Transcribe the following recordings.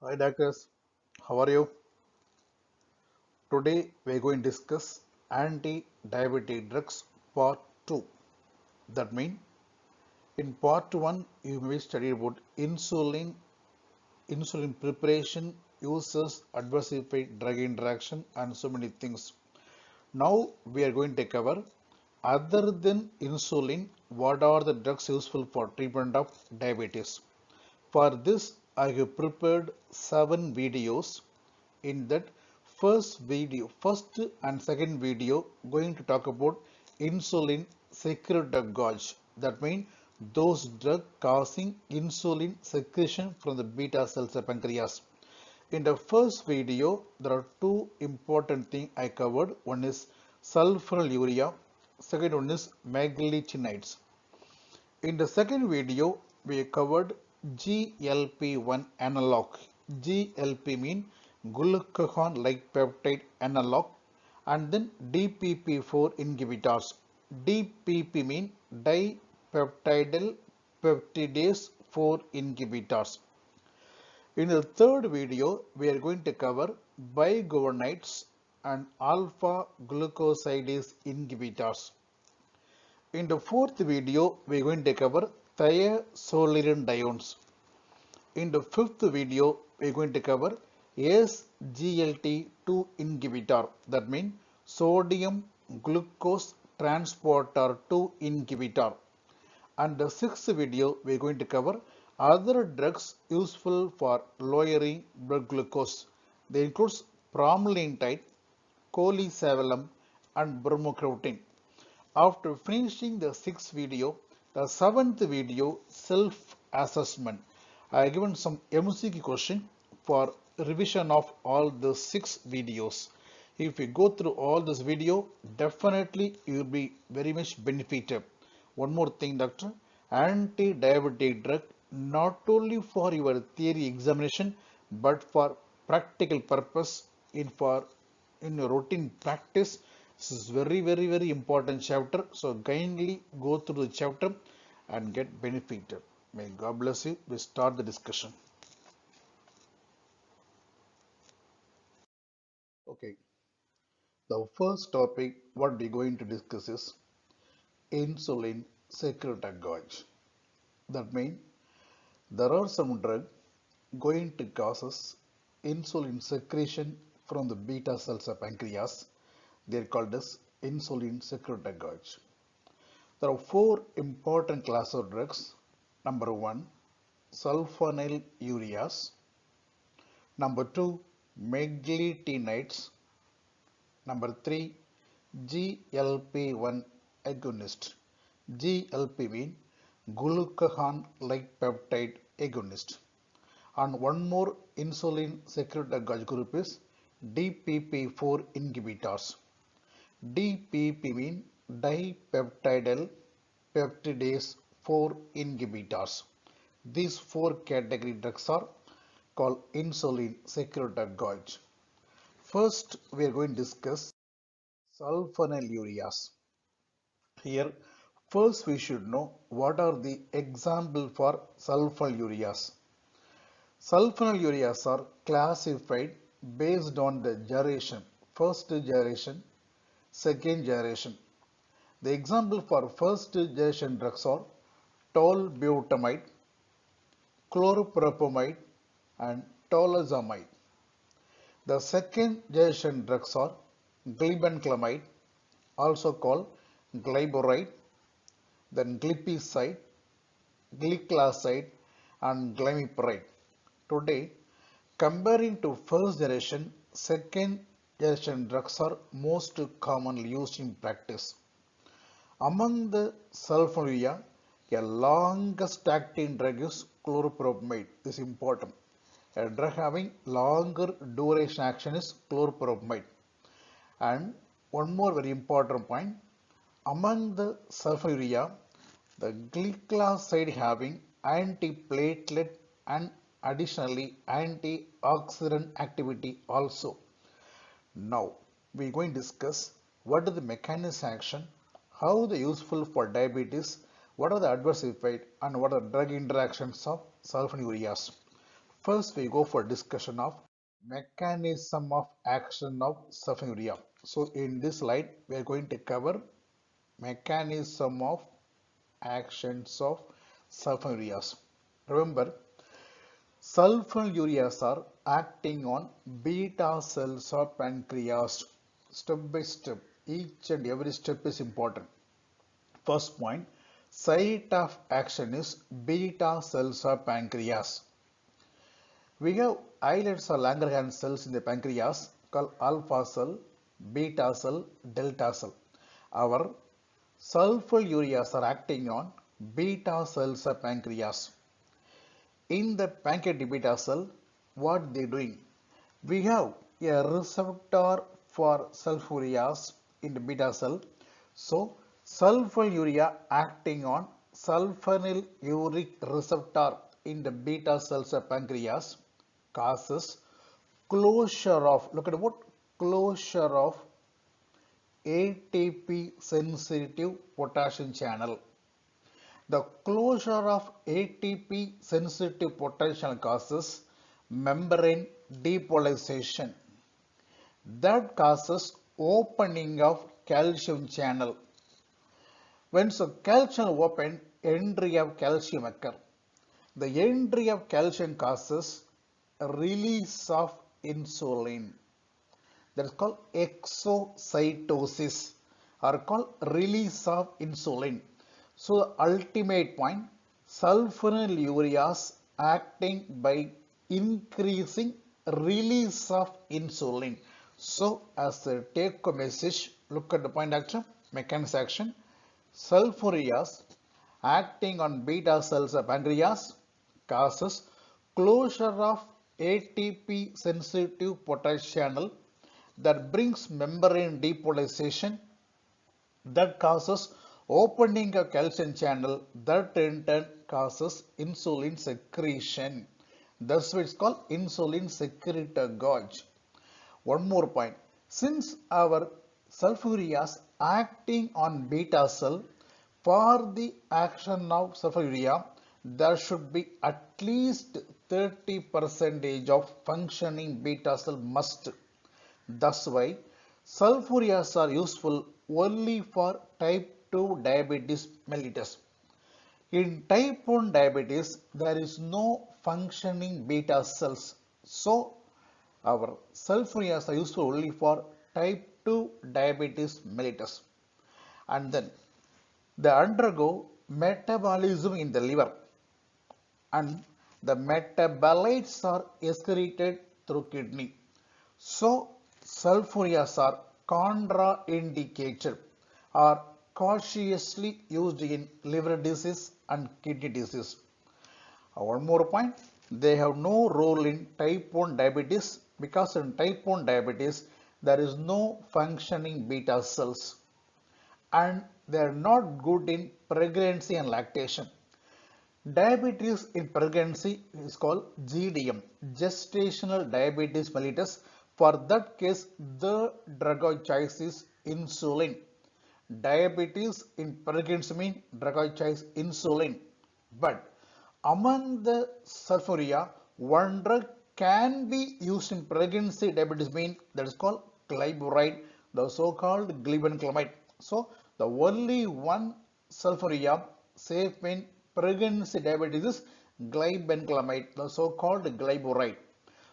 Hi doctors, how are you? Today we are going to discuss anti-diabetic drugs part 2. That means in part 1 you may study about insulin preparation, uses, adverse effect, drug interaction and so many things. Now we are going to cover other than insulin, what are the drugs useful for treatment of diabetes. For this, I have prepared 7 videos. In that first and second video, going to talk about insulin secretagogue. That means those drugs causing insulin secretion from the beta cells of pancreas. In the first video, there are two important things I covered. One is sulfonylurea, second one is meglitinides. In the second video, we covered GLP-1 analog. GLP mean glucagon-like peptide analog, and then DPP-4 inhibitors. DPP mean dipeptidyl peptidase 4 inhibitors. In the third video, we are going to cover bigonides and alpha glucosidase inhibitors. In the fourth video, we are going to cover thiazolidinediones. In the fifth video, we are going to cover SGLT2 inhibitor, that means sodium glucose transporter 2 inhibitor. And the sixth video, we are going to cover other drugs useful for lowering blood glucose. They include pramlintide, colesevelam, and bromocriptine. After finishing the sixth video, the seventh video, self-assessment. I have given some MCQ question for revision of all the 6 videos. If you go through all this video, definitely you will be very much benefited. One more thing, doctor, anti-diabetic drug not only for your theory examination, but for practical purpose in your routine practice. This is very important chapter. So kindly go through the chapter and get benefited. May God bless you. We start the discussion. Okay. The first topic what we're going to discuss is insulin secretagogue. That means there are some drugs going to causes insulin secretion from the beta cells of pancreas. They are called as insulin secretagogue. There are 4 important class of drugs. Number 1, sulfonylureas. Number 2, meglitinides. Number 3, GLP-1 agonist. GLP mean glucagon-like peptide agonist. And one more insulin secretagogue group is DPP-4 inhibitors. DPP mean dipeptidyl peptidase 4 inhibitors. These 4 category drugs are called insulin secretagogue. First, we are going to discuss sulfonylureas. Here, first we should know what are the example for sulfonylureas. Sulfonylureas are classified based on the generation, first generation, second generation. The example for first generation drugs are tolbutamide, chloropropamide, and tolozamide. The second generation drugs are glibenclamide, also called glyburide, then glipizide, gliclazide, and glimepiride. Today, comparing to first generation, second generation drugs are most commonly used in practice. Among the sulfonylurea, a longest acting drug is chloropropamide. This is important. A drug having longer duration action is chloropropamide. And one more very important point, among the sulfonylurea, the gliclazide having antiplatelet and additionally antioxidant activity also. Now we are going to discuss what is the mechanism action, how they are useful for diabetes, what are the adverse effects, and what are the drug interactions of sulfonylureas. First, we go for discussion of mechanism of action of sulfonylurea. So, in this slide, we are going to cover mechanism of actions of sulfonylureas. Remember, sulfonylureas are acting on beta cells of pancreas. Step by step, each and every step is important. First point, site of action is beta cells of pancreas. We have islets or Langerhans cells in the pancreas called alpha cell, beta cell, delta cell. Our sulfonylureas are acting on beta cells of pancreas. In the pancreatic beta cell, what they doing? We have a receptor for sulfonylureas in the beta cell. So, sulfonylurea acting on sulfonylurea receptor in the beta cells of pancreas causes closure of, look at what, closure of ATP sensitive potassium channel. The closure of ATP sensitive potassium causes membrane depolarization. That causes opening of calcium channel. When so calcium open, entry of calcium occur. The entry of calcium causes a release of insulin. That is called exocytosis or called release of insulin. So the ultimate point, sulfonylureas acting by increasing release of insulin. So as a take home message, look at the point action, mechanism action. Sulfonylureas acting on beta cells of pancreas causes closure of ATP sensitive potassium channel that brings membrane depolarization, that causes opening of calcium channel, that in turn causes insulin secretion. That's why it's called insulin secretagogue. One more point. Since our sulfonylureas acting on beta cell, for the action of sulfonylurea, there should be at least 30% of functioning beta cell must. That's why sulfonylureas are useful only for type 2 diabetes mellitus. In type 1 diabetes, there is no functioning beta cells. So, our sulfonylureas are useful only for type 2 diabetes mellitus. And then they undergo metabolism in the liver and the metabolites are excreted through kidney. So, sulfonylureas are contraindicated or cautiously used in liver disease and kidney disease. One more point, they have no role in type 1 diabetes because in type 1 diabetes there is no functioning beta cells and they are not good in pregnancy and lactation. Diabetes in pregnancy is called GDM, gestational diabetes mellitus. For that case, the drug of choice is insulin. Diabetes in pregnancy means drug of choice insulin. But among the sulfonylurea, one drug can be used in pregnancy diabetes mean that is called glyburide, the so-called glibenclamide. So the only one sulfonylurea safe in pregnancy diabetes is glibenclamide, the so-called glyburide.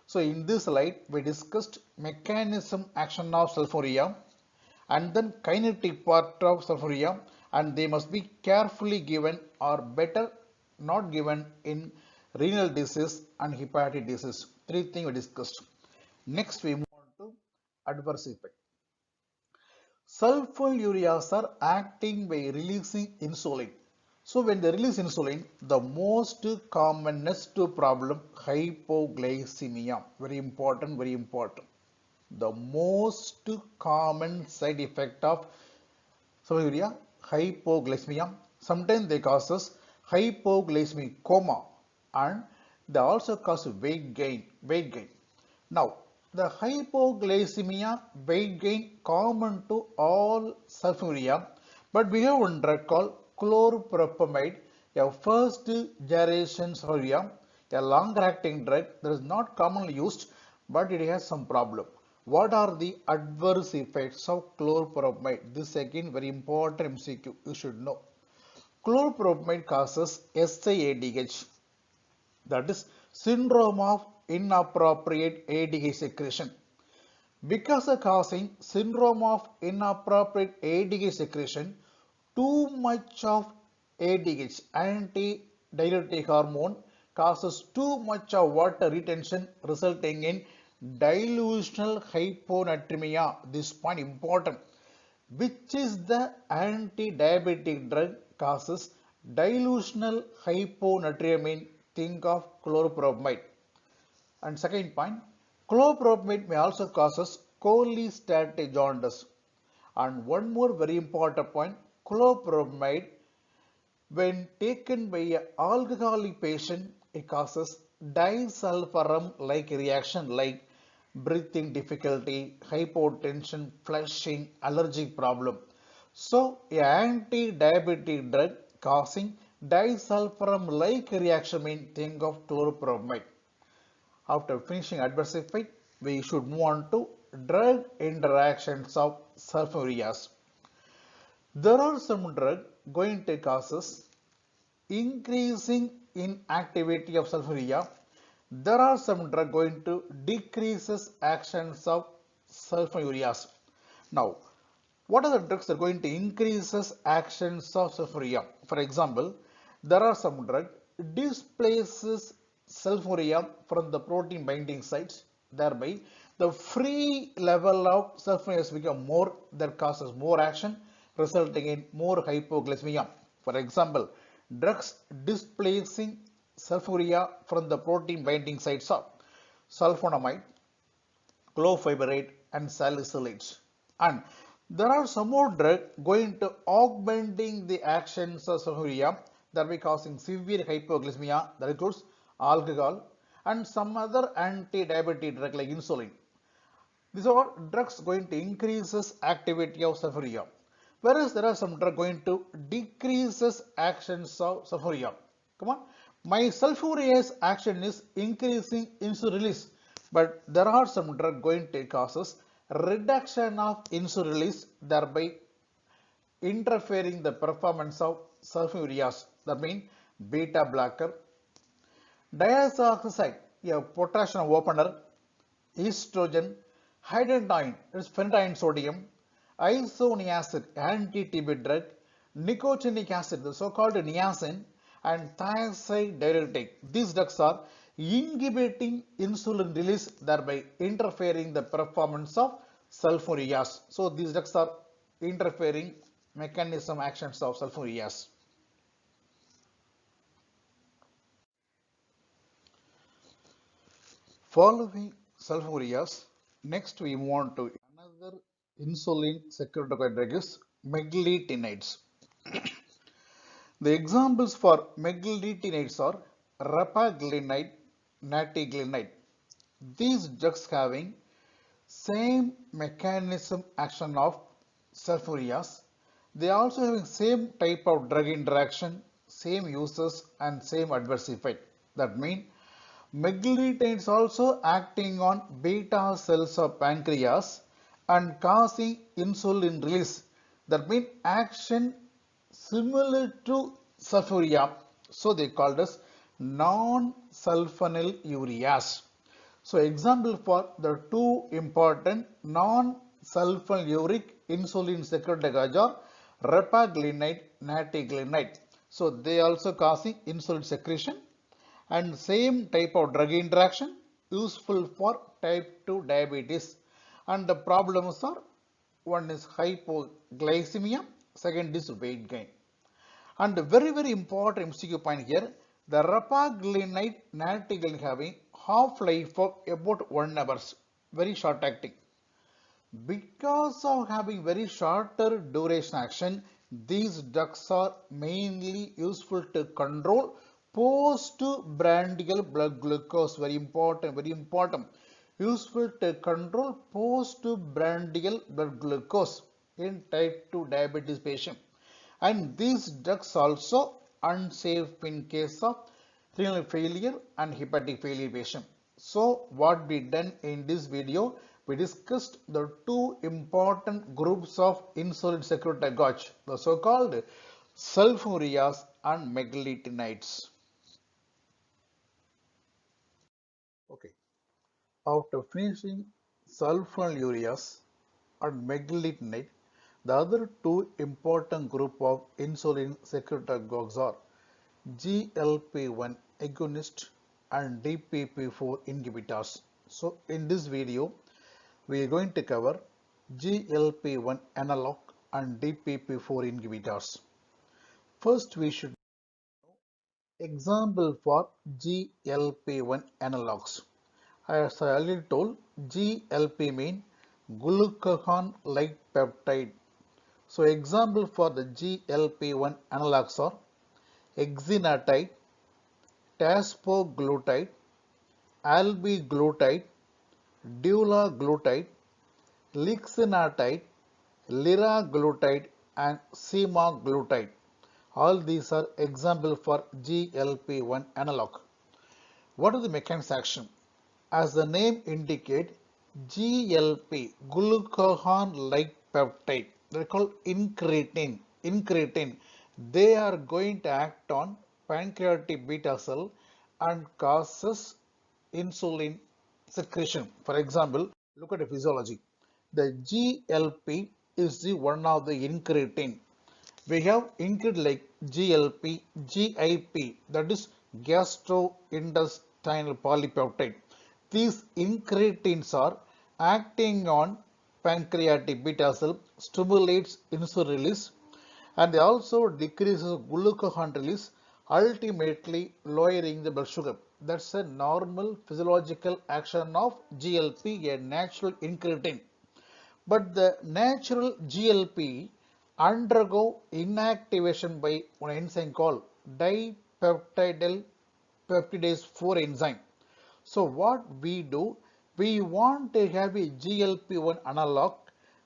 So in this slide, we discussed mechanism action of sulfonylurea and then kinetic part of sulfonylurea, and they must be carefully given or better not given in renal disease and hepatic disease. Three things we discussed. Next we move on to adverse effect. Sulfonylureas are acting by releasing insulin. So when they release insulin, the most commonest problem, hypoglycemia. Very important, very important. The most common side effect of sulfonylurea, hypoglycemia. Sometimes they causes hypoglycemic coma and they also cause weight gain. Now, the hypoglycemia, weight gain common to all sulfonylurea, but we have one drug called chlorpropamide, a first generation sulfonylurea, A longer acting drug that is not commonly used, but it has some problem. What are the adverse effects of chlorpropamide? This again very important MCQ, you should know. Chlorpropamide causes SIADH, that is syndrome of inappropriate ADH secretion. Because of causing syndrome of inappropriate ADH secretion, too much of ADH, anti-diuretic hormone, causes too much of water retention, resulting in dilutional hyponatremia. This point important. Which is the anti-diabetic drug causes dilutional hyponatremia? Think of chlorpropamide. And second point, chlorpropamide may also causes cholestatic jaundice. And one more very important point, chlorpropamide when taken by an alcoholic patient, it causes disulfiram-like reaction like breathing difficulty, hypotension, flushing, allergic problem. So, an anti-diabetic drug causing disulfiram-like reaction means think of chlorpropamide. After finishing adverse effect, we should move on to drug interactions of sulfurias. There are some drugs going to causes increasing in activity of sulfuria. There are some drugs going to decreases actions of sulfurias. Now, what are the drugs that are going to increases actions of sulfuria? For example, there are some drug displaces sulfuria from the protein binding sites, thereby the free level of sulfuria has become more, that causes more action, resulting in more hypoglycemia. For example, drugs displacing sulfuria from the protein binding sites are sulfonamide, clofibrate and salicylates. And there are some more drugs going to augmenting the actions of sulfuria that will be causing severe hypoglycemia, that includes alcohol and some other anti-diabetic drug like insulin. These are drugs going to increases activity of sulfuria. Whereas there are some drugs going to decreases actions of sulfuria. Come on. My sulfuriase action is increasing insulin release, but there are some drugs going to causes reduction of insulin release, thereby interfering the performance of sulfurias. That means beta blocker, diazoxide, a potassium opener, estrogen, hydrogen, is phenytoin sodium, isoniazid, anti-TB drug, nicotinic acid, the so-called niacin, and thiazide diuretic. These drugs are inhibiting insulin release, thereby interfering the performance of sulfurias. So these drugs are interfering mechanism actions of sulfurias. Following sulfurias, next we move on to another insulin secretory drug is meglitinides. The examples for meglitinides are repaglinide, natiglinide. These drugs having same mechanism action of sulfurias. They also having same type of drug interaction, same uses and same adverse effect. That means meglitinides also acting on beta cells of pancreas and causing insulin release. That means action similar to sulfuria. So they called as non-sulfonylureas. So example for the two important non-sulfonylureic insulin secretory drugs are repaglinide, natiglinide. So they also causing insulin secretion and same type of drug interaction useful for type 2 diabetes. And the problems are, one is hypoglycemia, second is weight gain. And very important MCQ point here, the repaglinide, natiglinide having half-life of about 1 hour, very short acting. Because of having very shorter duration action, these drugs are mainly useful to control postprandial blood glucose. Very important. Useful to control postprandial blood glucose in type 2 diabetes patient. And these drugs also unsafe in case of renal failure and hepatic failure patient. So what we done in this video, we discussed the two important groups of insulin secretagogue, the so-called sulfurias and megalitinides. Okay. After finishing sulfonylureas and megalithionate, the other two important group of insulin secretagogues are GLP-1 agonist and DPP-4 inhibitors. So in this video, we are going to cover GLP-1 analog and DPP-4 inhibitors. First, we should example for GLP-1 analogs. As I already told, GLP mean glucagon-like peptide. So example for the GLP-1 analogs are exenatide, taspoglutide, albiglutide, dulaglutide, lixisenatide, liraglutide and semaglutide. All these are example for GLP-1 analog. What is the mechanism action? As the name indicates, GLP, glucagon-like peptide, they're called incretin. Incretin, they are going to act on pancreatic beta cell and causes insulin secretion. For example, look at the physiology. The GLP is the one of the incretin. We have incretin like GLP, GIP, that is gastrointestinal polypeptide. These incretins are acting on pancreatic beta cell, stimulates insulin release, and they also decreases glucagon release, ultimately lowering the blood sugar. That's a normal physiological action of GLP, a natural incretin. But the natural GLP undergo inactivation by an enzyme called dipeptidyl peptidase 4 enzyme. So what we do, we want to have a GLP-1 analog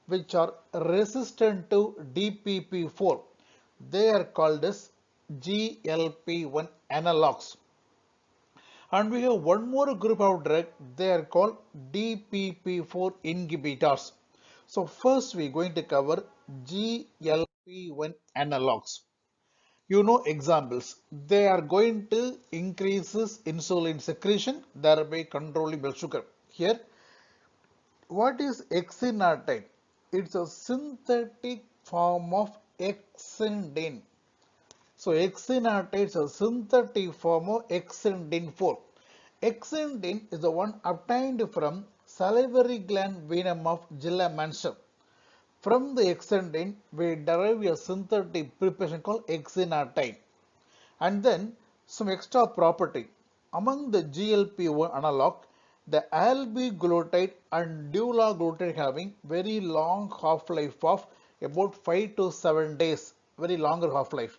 which are resistant to DPP-4. They are called as GLP-1 analogs. And we have one more group of drug, they are called DPP-4 inhibitors. So first we are going to cover GLP-1 analogs. You know examples. They are going to increases insulin secretion, thereby controlling blood sugar. Here, what is exenatide? It's a synthetic form of exendin. So exenatide is a synthetic form of exendin 4. Exendin is the one obtained from salivary gland venom of Gila-Manser. From the exendin, we derive a synthetic preparation called exenatide. And then some extra property. Among the GLP-1 analog, the albiglutide and dulaglutide having very long half-life of about 5 to 7 days, very longer half-life.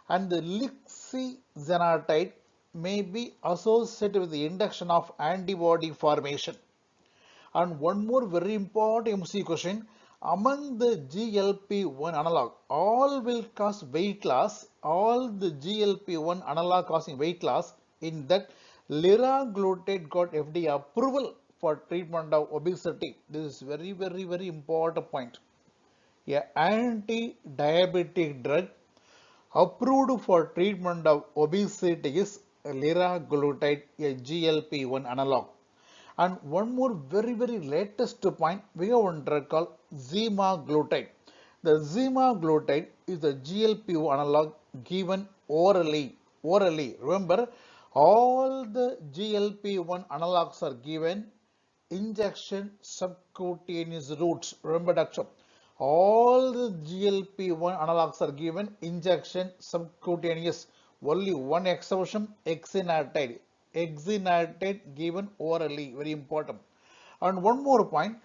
And the lixisenatide may be associated with the induction of antibody formation. And one more very important MC question, among the GLP-1 analog, all will cause weight loss, all the GLP-1 analog causing weight loss, in that liraglutide got FDA approval for treatment of obesity. This is very important point. A anti-diabetic drug approved for treatment of obesity is liraglutide, a GLP-1 analog. And one more very latest point, we have one drug called semaglutide. The semaglutide is the GLP-1 analog given orally. Orally, remember, all the GLP-1 analogs are given injection subcutaneous routes. Remember, doctor, all the GLP-1 analogs are given injection subcutaneous. Only one exception, exenatide. Exenatide given orally, very important. And one more point,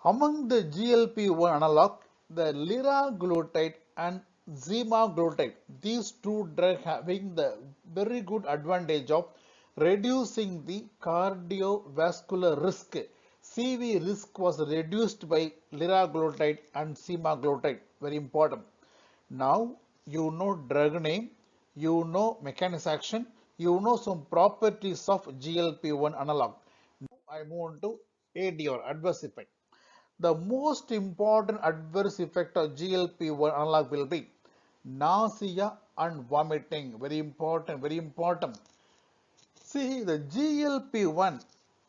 among the GLP-1 analog, the liraglutide and semaglutide, these two drugs having the very good advantage of reducing the cardiovascular risk. CV risk was reduced by liraglutide and semaglutide, very important. Now you know drug name, you know mechanism action, you know some properties of GLP-1 analog. Now I move on to ADR, adverse effect. The most important adverse effect of GLP-1 analog will be nausea and vomiting. Very important, very important. See, the GLP-1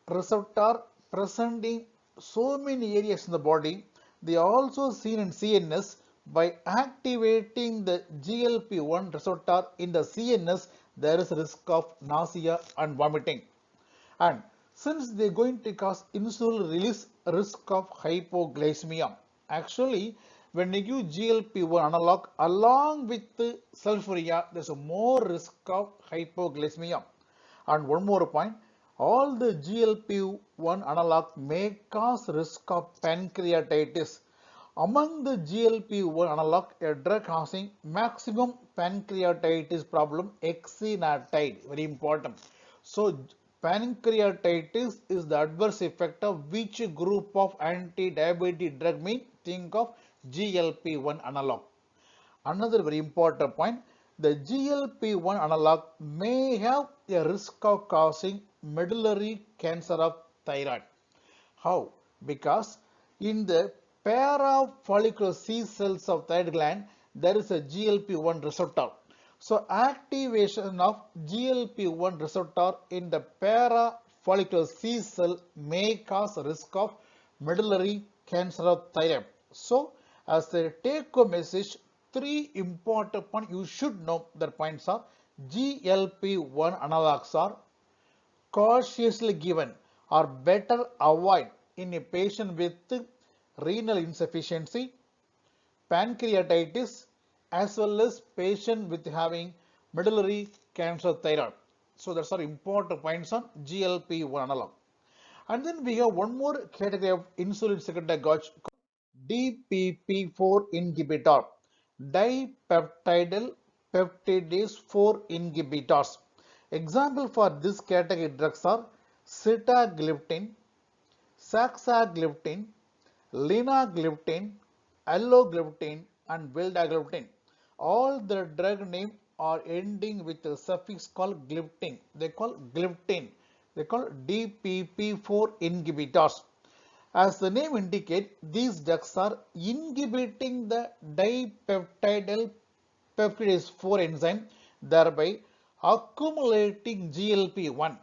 receptor present in so many areas in the body, they are also seen in CNS. By activating the GLP-1 receptor in the CNS, there is a risk of nausea and vomiting. And since they are going to cause insulin release, risk of hypoglycemia. Actually, when you give GLP-1 analog along with sulfuria, there is a more risk of hypoglycemia. And one more point, all the GLP-1 analog may cause risk of pancreatitis. Among the GLP-1 analog, a drug causing maximum pancreatitis problem, exenatide, very important. So, pancreatitis is the adverse effect of which group of anti-diabetic drug mean? Think of GLP-1 analog. Another very important point, the GLP-1 analog may have a risk of causing medullary cancer of thyroid. How? Because in the parafollicular C cells of thyroid gland, there is a GLP-1 receptor. So activation of GLP-1 receptor in the parafollicular C cell may cause risk of medullary cancer of thyroid. So as a take-home message, three important points you should know. The points are GLP-1 analogs are cautiously given or better avoid in a patient with renal insufficiency, pancreatitis, as well as patient with having medullary cancer thyroid. So that's our important points on GLP-1 analog. And then we have one more category of insulin secretory gauge called DPP-4 inhibitor, dipeptidyl peptidase 4 inhibitors. Example for this category drugs are sitagliptin, saxagliptin, linagliptin, allogliptin, and vildagliptin. All the drug name are ending with a suffix called gliptin. They call gliptin. They call DPP-4 inhibitors. As the name indicates, these drugs are inhibiting the dipeptidyl peptidase 4 enzyme, thereby accumulating GLP-1.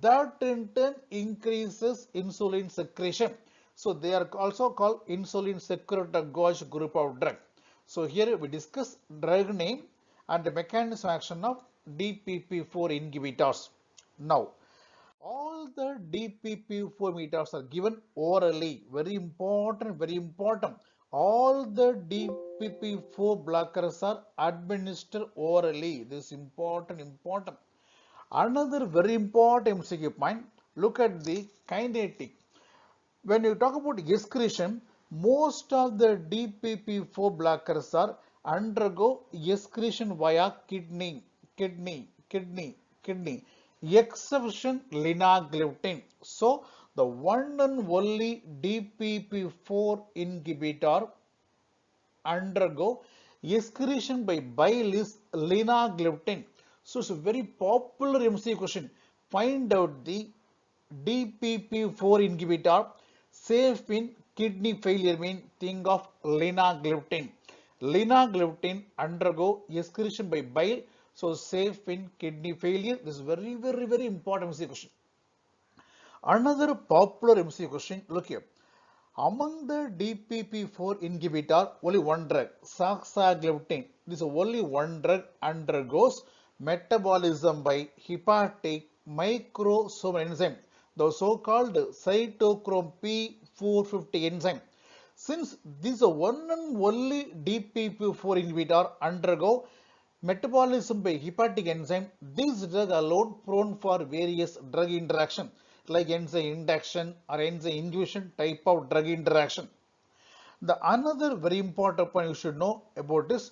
That in turn increases insulin secretion. So they are also called insulin secretagogue group of drug. So here we discuss drug name and the mechanism action of DPP-4 inhibitors. Now, all the DPP-4 inhibitors are given orally. Very important, very important. All the DPP-4 blockers are administered orally. This is important, important. Another very important MCQ point, look at the kinetic. When you talk about excretion, most of the DPP-4 blockers are undergo excretion via kidney, exception linagliptin. So, the one and only DPP-4 inhibitor undergo excretion by bile is linagliptin. So it's a very popular MCQ question. Find out the DPP-4 inhibitor safe in kidney failure mean think of linagliptin. Linagliptin undergo excretion by bile, so safe in kidney failure. This is very, very, very important MCQ question. Another popular MCQ question, look here. Among the DPP-4 inhibitor, only one drug, saxagliptin. This is only one drug undergoes metabolism by hepatic microsomal enzyme, the so-called cytochrome P450 enzyme. Since this is one and only DPP-4 inhibitor undergo metabolism by hepatic enzyme, this drug alone prone for various drug interaction like enzyme induction or enzyme inhibition type of drug interaction. The another very important point you should know about is,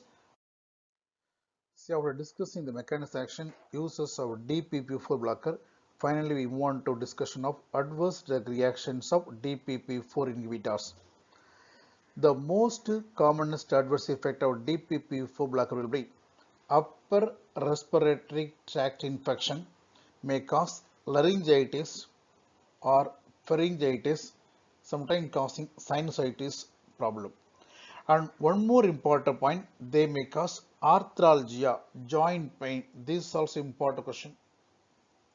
see, after discussing the mechanism action, uses of DPP-4 blocker, finally we move on to discussion of adverse drug reactions of DPP-4 inhibitors. The most commonest adverse effect of DPP-4 blocker will be upper respiratory tract infection may cause laryngitis or pharyngitis, sometimes causing sinusitis problem. And one more important point, they may cause arthralgia, joint pain. This is also important question.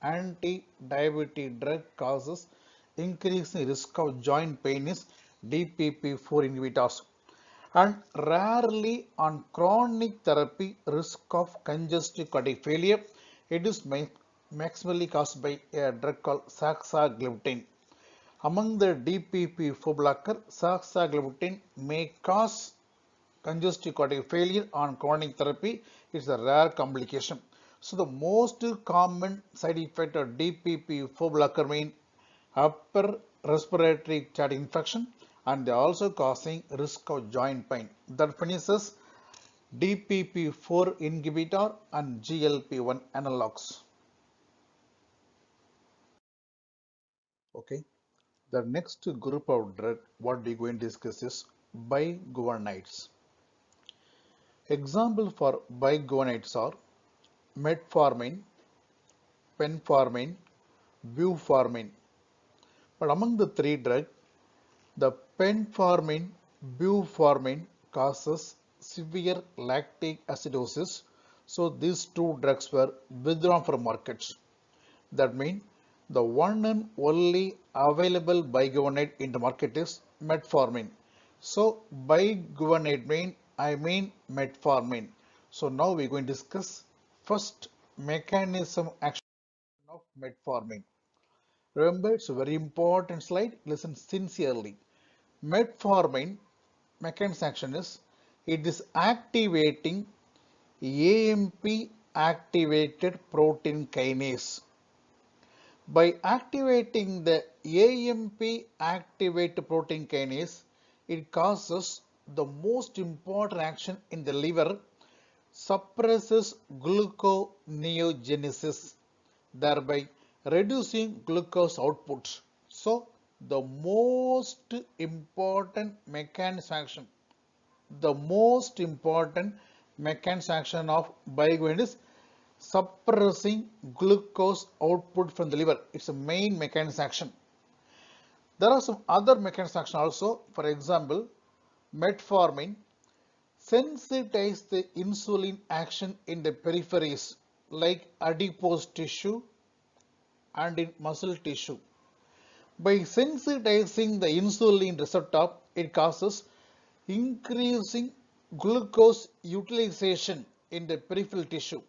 Anti-diabetic drug causes increasing risk of joint pain is DPP-4 inhibitors. And rarely on chronic therapy, risk of congestive cardiac failure. It is maximally caused by a drug called saxagliptin. Among the DPP-4 blocker, saxagliptin may cause congestive cardiac failure on chronic therapy. It's a rare complication. So the most common side effect of DPP-4 blocker mean upper respiratory tract infection, and they are also causing risk of joint pain. That finishes DPP-4 inhibitor and GLP-1 analogs. Okay. The next group of drug what we are going to discuss is biguanides. Example for biguanides are metformin, penformin, buformin. But among the three drugs, the penformin, buformin causes severe lactic acidosis. So these two drugs were withdrawn from markets. That means the one and only available biguanide in the market is metformin. So biguanide I mean metformin. So now we are going to discuss first mechanism action of metformin. Remember, it's a very important slide. Listen sincerely. Metformin mechanism action is it is activating AMP activated protein kinase. By activating the AMP activated protein kinase, it causes the most important action in the liver, suppresses gluconeogenesis, thereby reducing glucose output. So, the most important mechanism action, of biguanide is suppressing glucose output from the liver. It's a main mechanism action. There are some other mechanism action also. For example, metformin sensitize the insulin action in the peripheries like adipose tissue and in muscle tissue. By sensitizing the insulin receptor, it causes increasing glucose utilization in the peripheral tissue.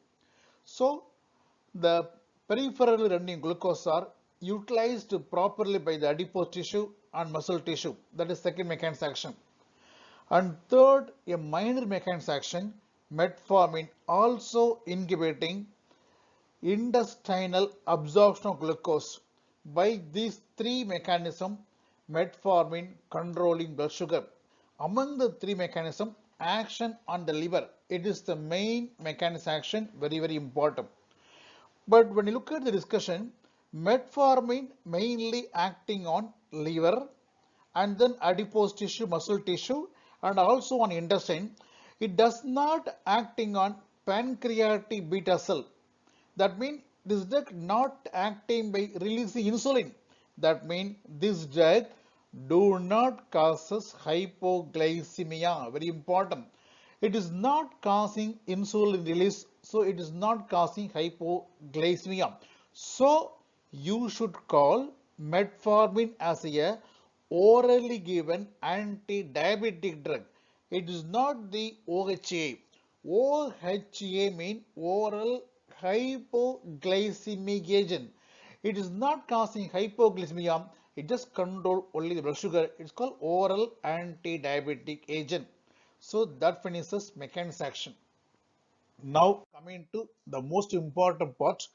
So, the peripherally running glucose are utilized properly by the adipose tissue and muscle tissue. That is second mechanism action. And third, a minor mechanism action, metformin also inhibiting intestinal absorption of glucose. By these three mechanisms, metformin controlling blood sugar. Among the three mechanisms, action on the liver, it is the main mechanism action, very important. But when you look at the discussion, metformin mainly acting on liver and then adipose tissue, muscle tissue, and also on intestine. It does not acting on pancreatic beta cell. That means this drug not acting by releasing insulin. That means this drug do not causes hypoglycemia. Very important. It is not causing insulin release, so it is not causing hypoglycemia. So you should call metformin as a orally given anti-diabetic drug. It is not the OHA. OHA means oral hypoglycemic agent. It is not causing hypoglycemia. It just control only the blood sugar. It's called oral anti-diabetic agent. So that finishes mechanism action. Now coming to the most important part,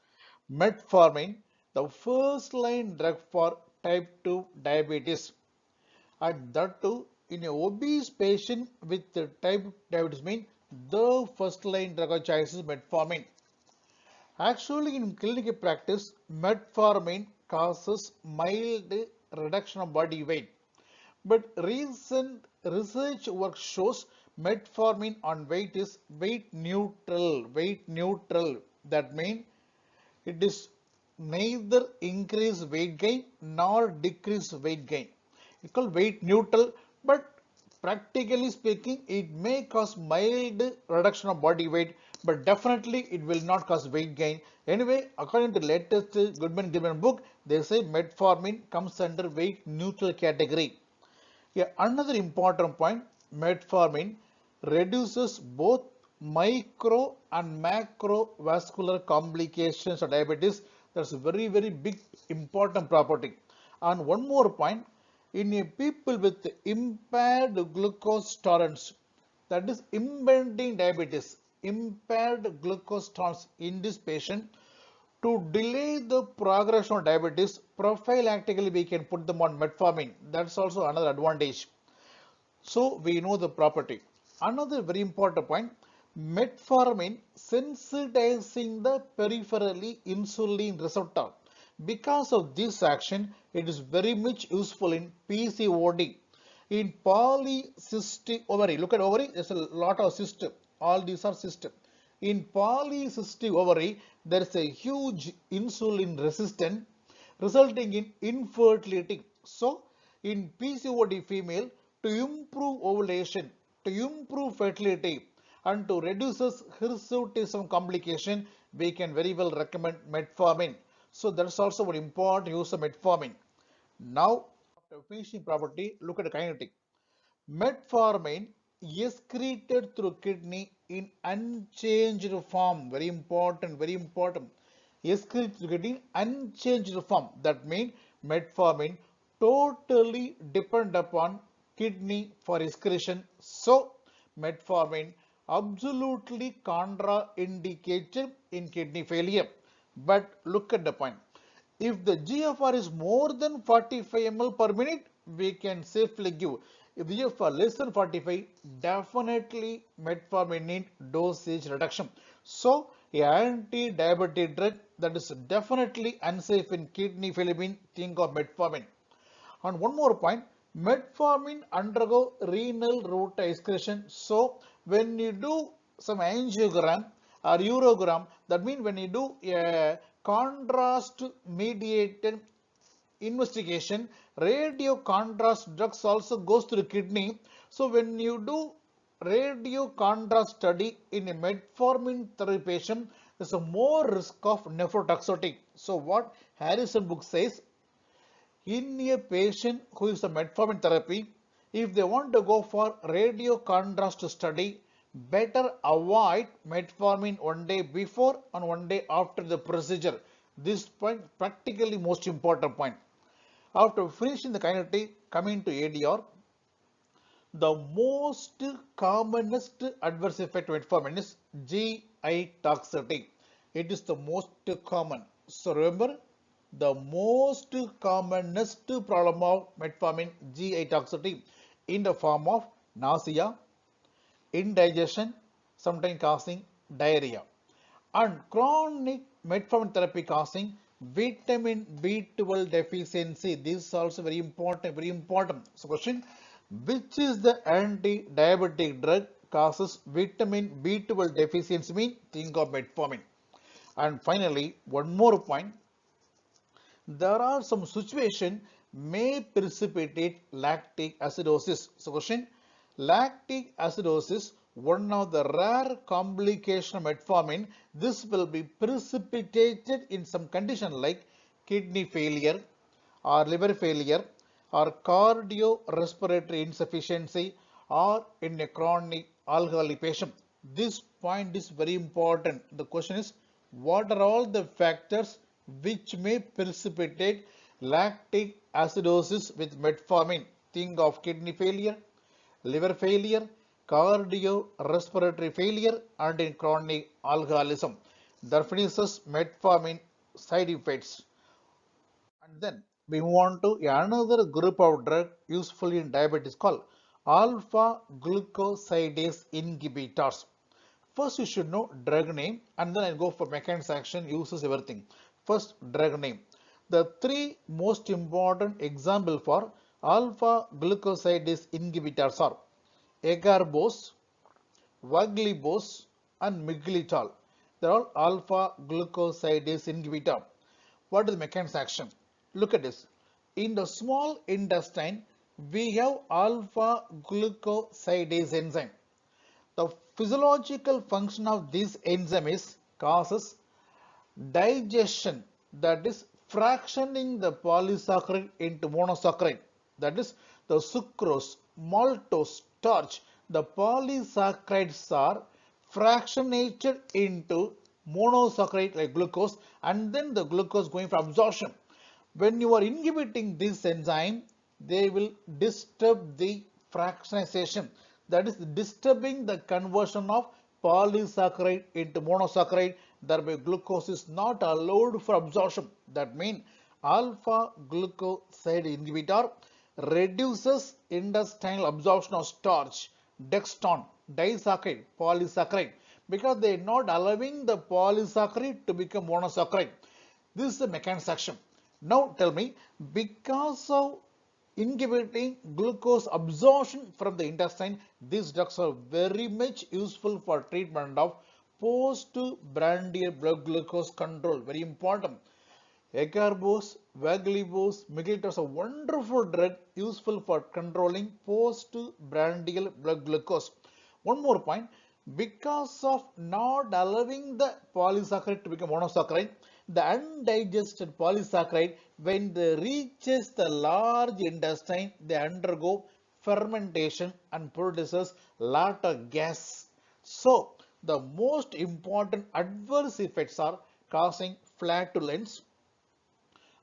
metformin, the first line drug for type 2 diabetes, and that too in a obese patient with the type 2 diabetes mean the first line drug of choice is metformin. Actually in clinical practice, metformin causes mild reduction of body weight. But recent research work shows Metformin on weight is weight neutral. Weight neutral. That means it is neither increase weight gain nor decrease weight gain. It's called weight neutral, but practically speaking, it may cause mild reduction of body weight, but definitely it will not cause weight gain. Anyway, according to latest Goodman-Gilman book, they say metformin comes under weight neutral category. Yeah, another important point, metformin reduces both micro and macrovascular complications of diabetes. That's a very, very big important property. And one more point, in a people with impaired glucose tolerance, that is impending diabetes, impaired glucose tolerance in this patient, to delay the progression of diabetes, prophylactically we can put them on metformin. That's also another advantage. So we know the property. Another very important point, metformin sensitizing the peripherally insulin receptor. Because of this action, it is very much useful in PCOD, in polycystic ovary. Look at ovary, there's a lot of cyst. All these are cyst. In polycystic ovary, there is a huge insulin resistance resulting in infertility. So, in PCOD female, to improve ovulation, to improve fertility, and to reduce hirsutism complication, we can very well recommend metformin. So, that's also an important use of metformin. Now, after finishing property, look at the kinetic. Metformin excreted through kidney in unchanged form. Very important, very important. Excreted through kidney unchanged form. That means metformin totally depend upon kidney for excretion. So metformin absolutely contraindicated in kidney failure. But look at the point. If the GFR is more than 45 ml per minute, we can safely give. If the GFR less than 45, definitely metformin need dosage reduction. So, anti-diabetic drug that is definitely unsafe in kidney failure, think of metformin. And one more point, metformin undergo renal route excretion. So when you do some angiogram or urogram, that means when you do a contrast mediated investigation, radio contrast drugs also goes to the kidney. So when you do radio contrast study in a metformin therapy patient, there's a more risk of nephrotoxicity. So what Harrison book says, in a patient who is a metformin therapy, if they want to go for radio contrast study, better avoid metformin one day before and one day after the procedure. This point practically most important point. After finishing the kinetic, coming to ADR, the most commonest adverse effect of metformin is GI toxicity. It is the most common. So remember, the most commonest problem of metformin GI toxicity in the form of nausea, indigestion, sometimes causing diarrhea, and chronic metformin therapy causing vitamin B12 deficiency. This is also very important, very important. So question, which is the anti-diabetic drug causes vitamin B12 deficiency? Mean, think of metformin. And finally, one more point, there are some situations may precipitate lactic acidosis. So question, lactic acidosis, one of the rare complications of metformin. This will be precipitated in some condition like kidney failure or liver failure or cardiorespiratory insufficiency or in a chronic alcoholic patient. This point is very important. The question is, what are all the factors which may precipitate lactic acidosis with metformin? Think of kidney failure, liver failure, cardiorespiratory failure, and in chronic alcoholism. That finishes metformin side effects. And then we move on to another group of drug useful in diabetes called alpha glucosidase inhibitors. First, you should know drug name, and then I go for mechanism action, uses, everything. First, drug name. The three most important example for alpha glucosidase inhibitors are agarbose, vaglibose, and miglitol. They are all alpha glucosidase inhibitor. What is the mechanism action? Look at this. In the small intestine, we have alpha glucosidase enzyme. The physiological function of this enzyme is causes digestion, that is fractioning the polysaccharide into monosaccharide, that is the sucrose, maltose, starch. The polysaccharides are fractionated into monosaccharide like glucose, and then the glucose going for absorption. When you are inhibiting this enzyme, they will disturb the fractionation, that is disturbing the conversion of polysaccharide into monosaccharide, thereby glucose is not allowed for absorption. That means alpha glucoside inhibitor reduces intestinal absorption of starch, dextran, disaccharide, polysaccharide, because they are not allowing the polysaccharide to become monosaccharide. This is the mechanism action. Now tell me, because of inhibiting glucose absorption from the intestine, these drugs are very much useful for treatment of postprandial blood glucose control. Very important. Agarbose, vaglibose, miglitol is a wonderful drug useful for controlling postprandial blood glucose. One more point, because of not allowing the polysaccharide to become monosaccharide, the undigested polysaccharide, when they reaches the large intestine, they undergo fermentation and produces lot of gas. So, the most important adverse effects are causing flatulence,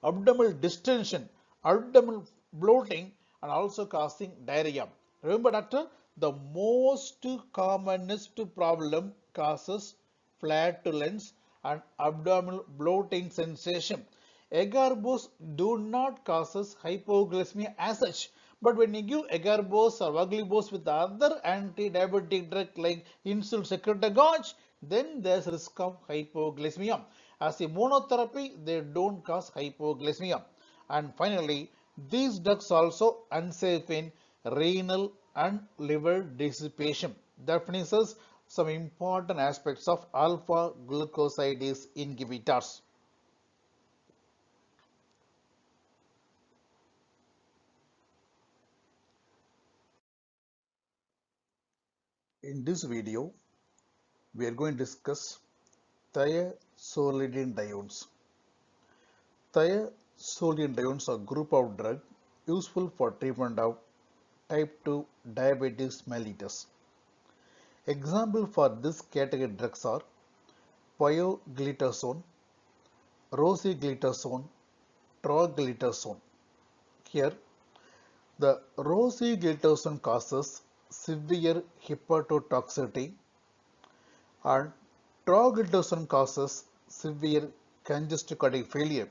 abdominal distension, abdominal bloating, and also causing diarrhea. Remember, doctor, the most commonest problem causes flatulence and abdominal bloating sensation. Agarbose do not causes hypoglycemia as such. But when you give agarbose or vaglibose with other anti-diabetic drug like insulin secretagogue, then there's risk of hypoglycemia. As a monotherapy, they don't cause hypoglycemia. And finally, these drugs also unsafe in renal and liver dissipation. That finishes some important aspects of alpha glucosidase inhibitors. In this video, we are going to discuss thiazolidinediones. Thiazolidinediones are a group of drugs useful for treatment of type 2 diabetes mellitus. Example for this category drugs are pioglitazone, rosiglitazone, troglitazone. Here, the rosiglitazone causes severe hepatotoxicity and troglitazone causes severe congestive cardiac failure.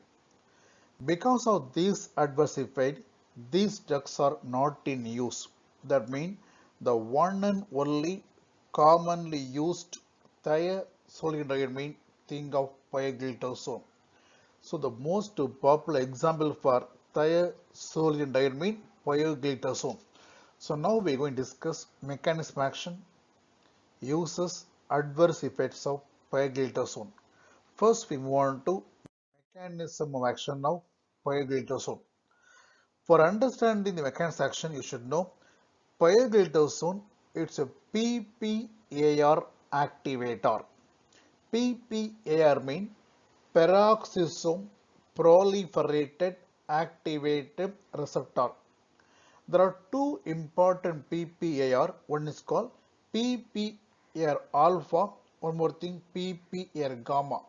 Because of these adverse effects, these drugs are not in use. That means the one and only commonly used thiazolidinedione mean think of pioglitazone. So the most popular example for thiazolidinedione mean pioglitazone. So now we are going to discuss mechanism action, uses, adverse effects of pioglitazone. First we move on to mechanism of action of pioglitazone. For understanding the mechanism of action, you should know pioglitazone, it's a PPAR activator. PPAR means peroxisome proliferated activated receptor. There are two important PPAR. One is called PPAR alpha, one more thing PPAR gamma.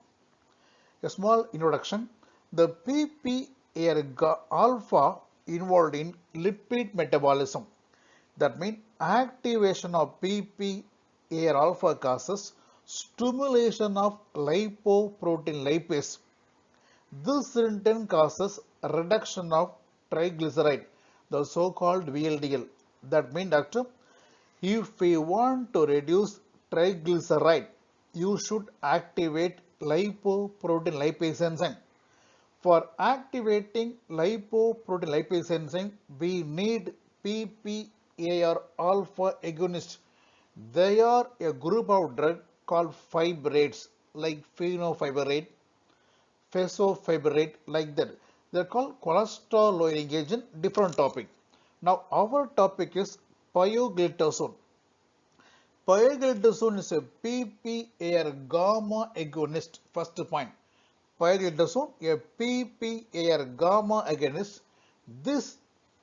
A small introduction. The PPAR alpha involved in lipid metabolism. That means activation of PPAR alpha causes stimulation of lipoprotein lipase. This in turn causes reduction of triglyceride, the so-called VLDL. That means, doctor, if we want to reduce triglyceride, you should activate lipoprotein lipase enzyme. For activating lipoprotein lipase enzyme, we need PPAR alpha agonist. They are a group of drugs called fibrates like fenofibrate, fesofibrate like that. They are called cholesterol lowering agent, different topic. Now our topic is pioglitazone. Pioglitazone is a PPAR gamma agonist. First point. Pioglitazone, a PPAR gamma agonist. This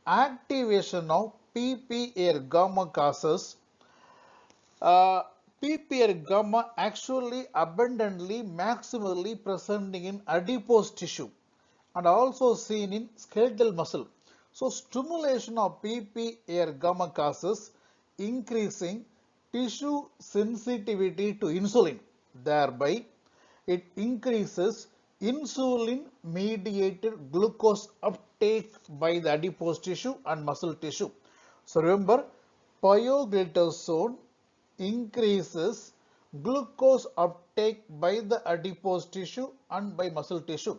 activation of PPAR gamma causes PPAR gamma actually abundantly, maximally present in adipose tissue and also seen in skeletal muscle. So stimulation of PPAR gamma causes increasing tissue sensitivity to insulin. Thereby, it increases insulin mediated glucose uptake by the adipose tissue and muscle tissue. So remember, pioglitazone increases glucose uptake by the adipose tissue and by muscle tissue.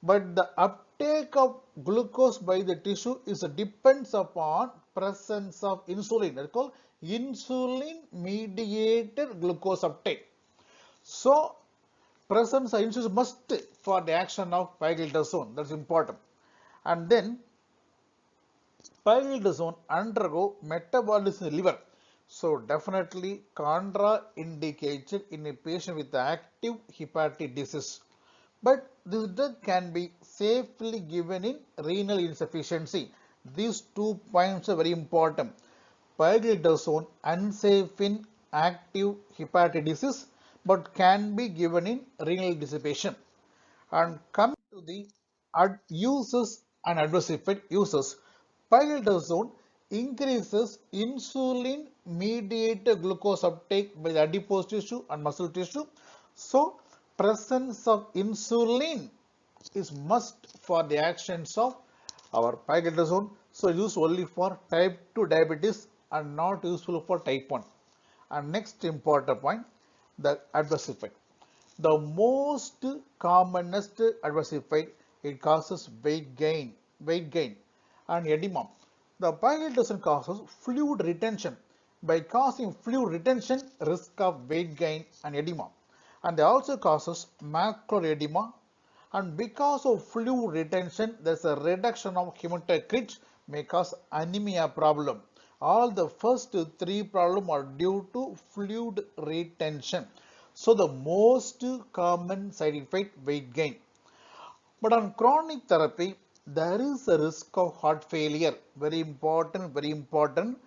But the uptake of glucose by the tissue is depends upon presence of insulin. That's called insulin mediated glucose uptake. So presence of insulin must for the action of pioglitazone. That's important. And then pioglitazone undergo metabolism in the liver. So definitely contraindicated in a patient with active hepatic disease. But this drug can be safely given in renal insufficiency. These 2 points are very important. Pioglitazone unsafe in active hepatic disease but can be given in renal dissipation. And coming to the uses and adverse effect uses, pioglitazone increases insulin mediated glucose uptake by the adipose tissue and muscle tissue. So presence of insulin is must for the actions of our pioglitazone. So used only for type 2 diabetes and not useful for type 1. And next important point, the adverse effect. The most commonest adverse effect, it causes weight gain and edema. The pioglitazone causes fluid retention. By causing fluid retention, risk of weight gain and edema. And they also causes macular edema. And because of fluid retention, there's a reduction of hematocrit, may cause anemia problem. All the first three problems are due to fluid retention. So the most common side effect, weight gain. But on chronic therapy, there is a risk of heart failure. Very important, very important.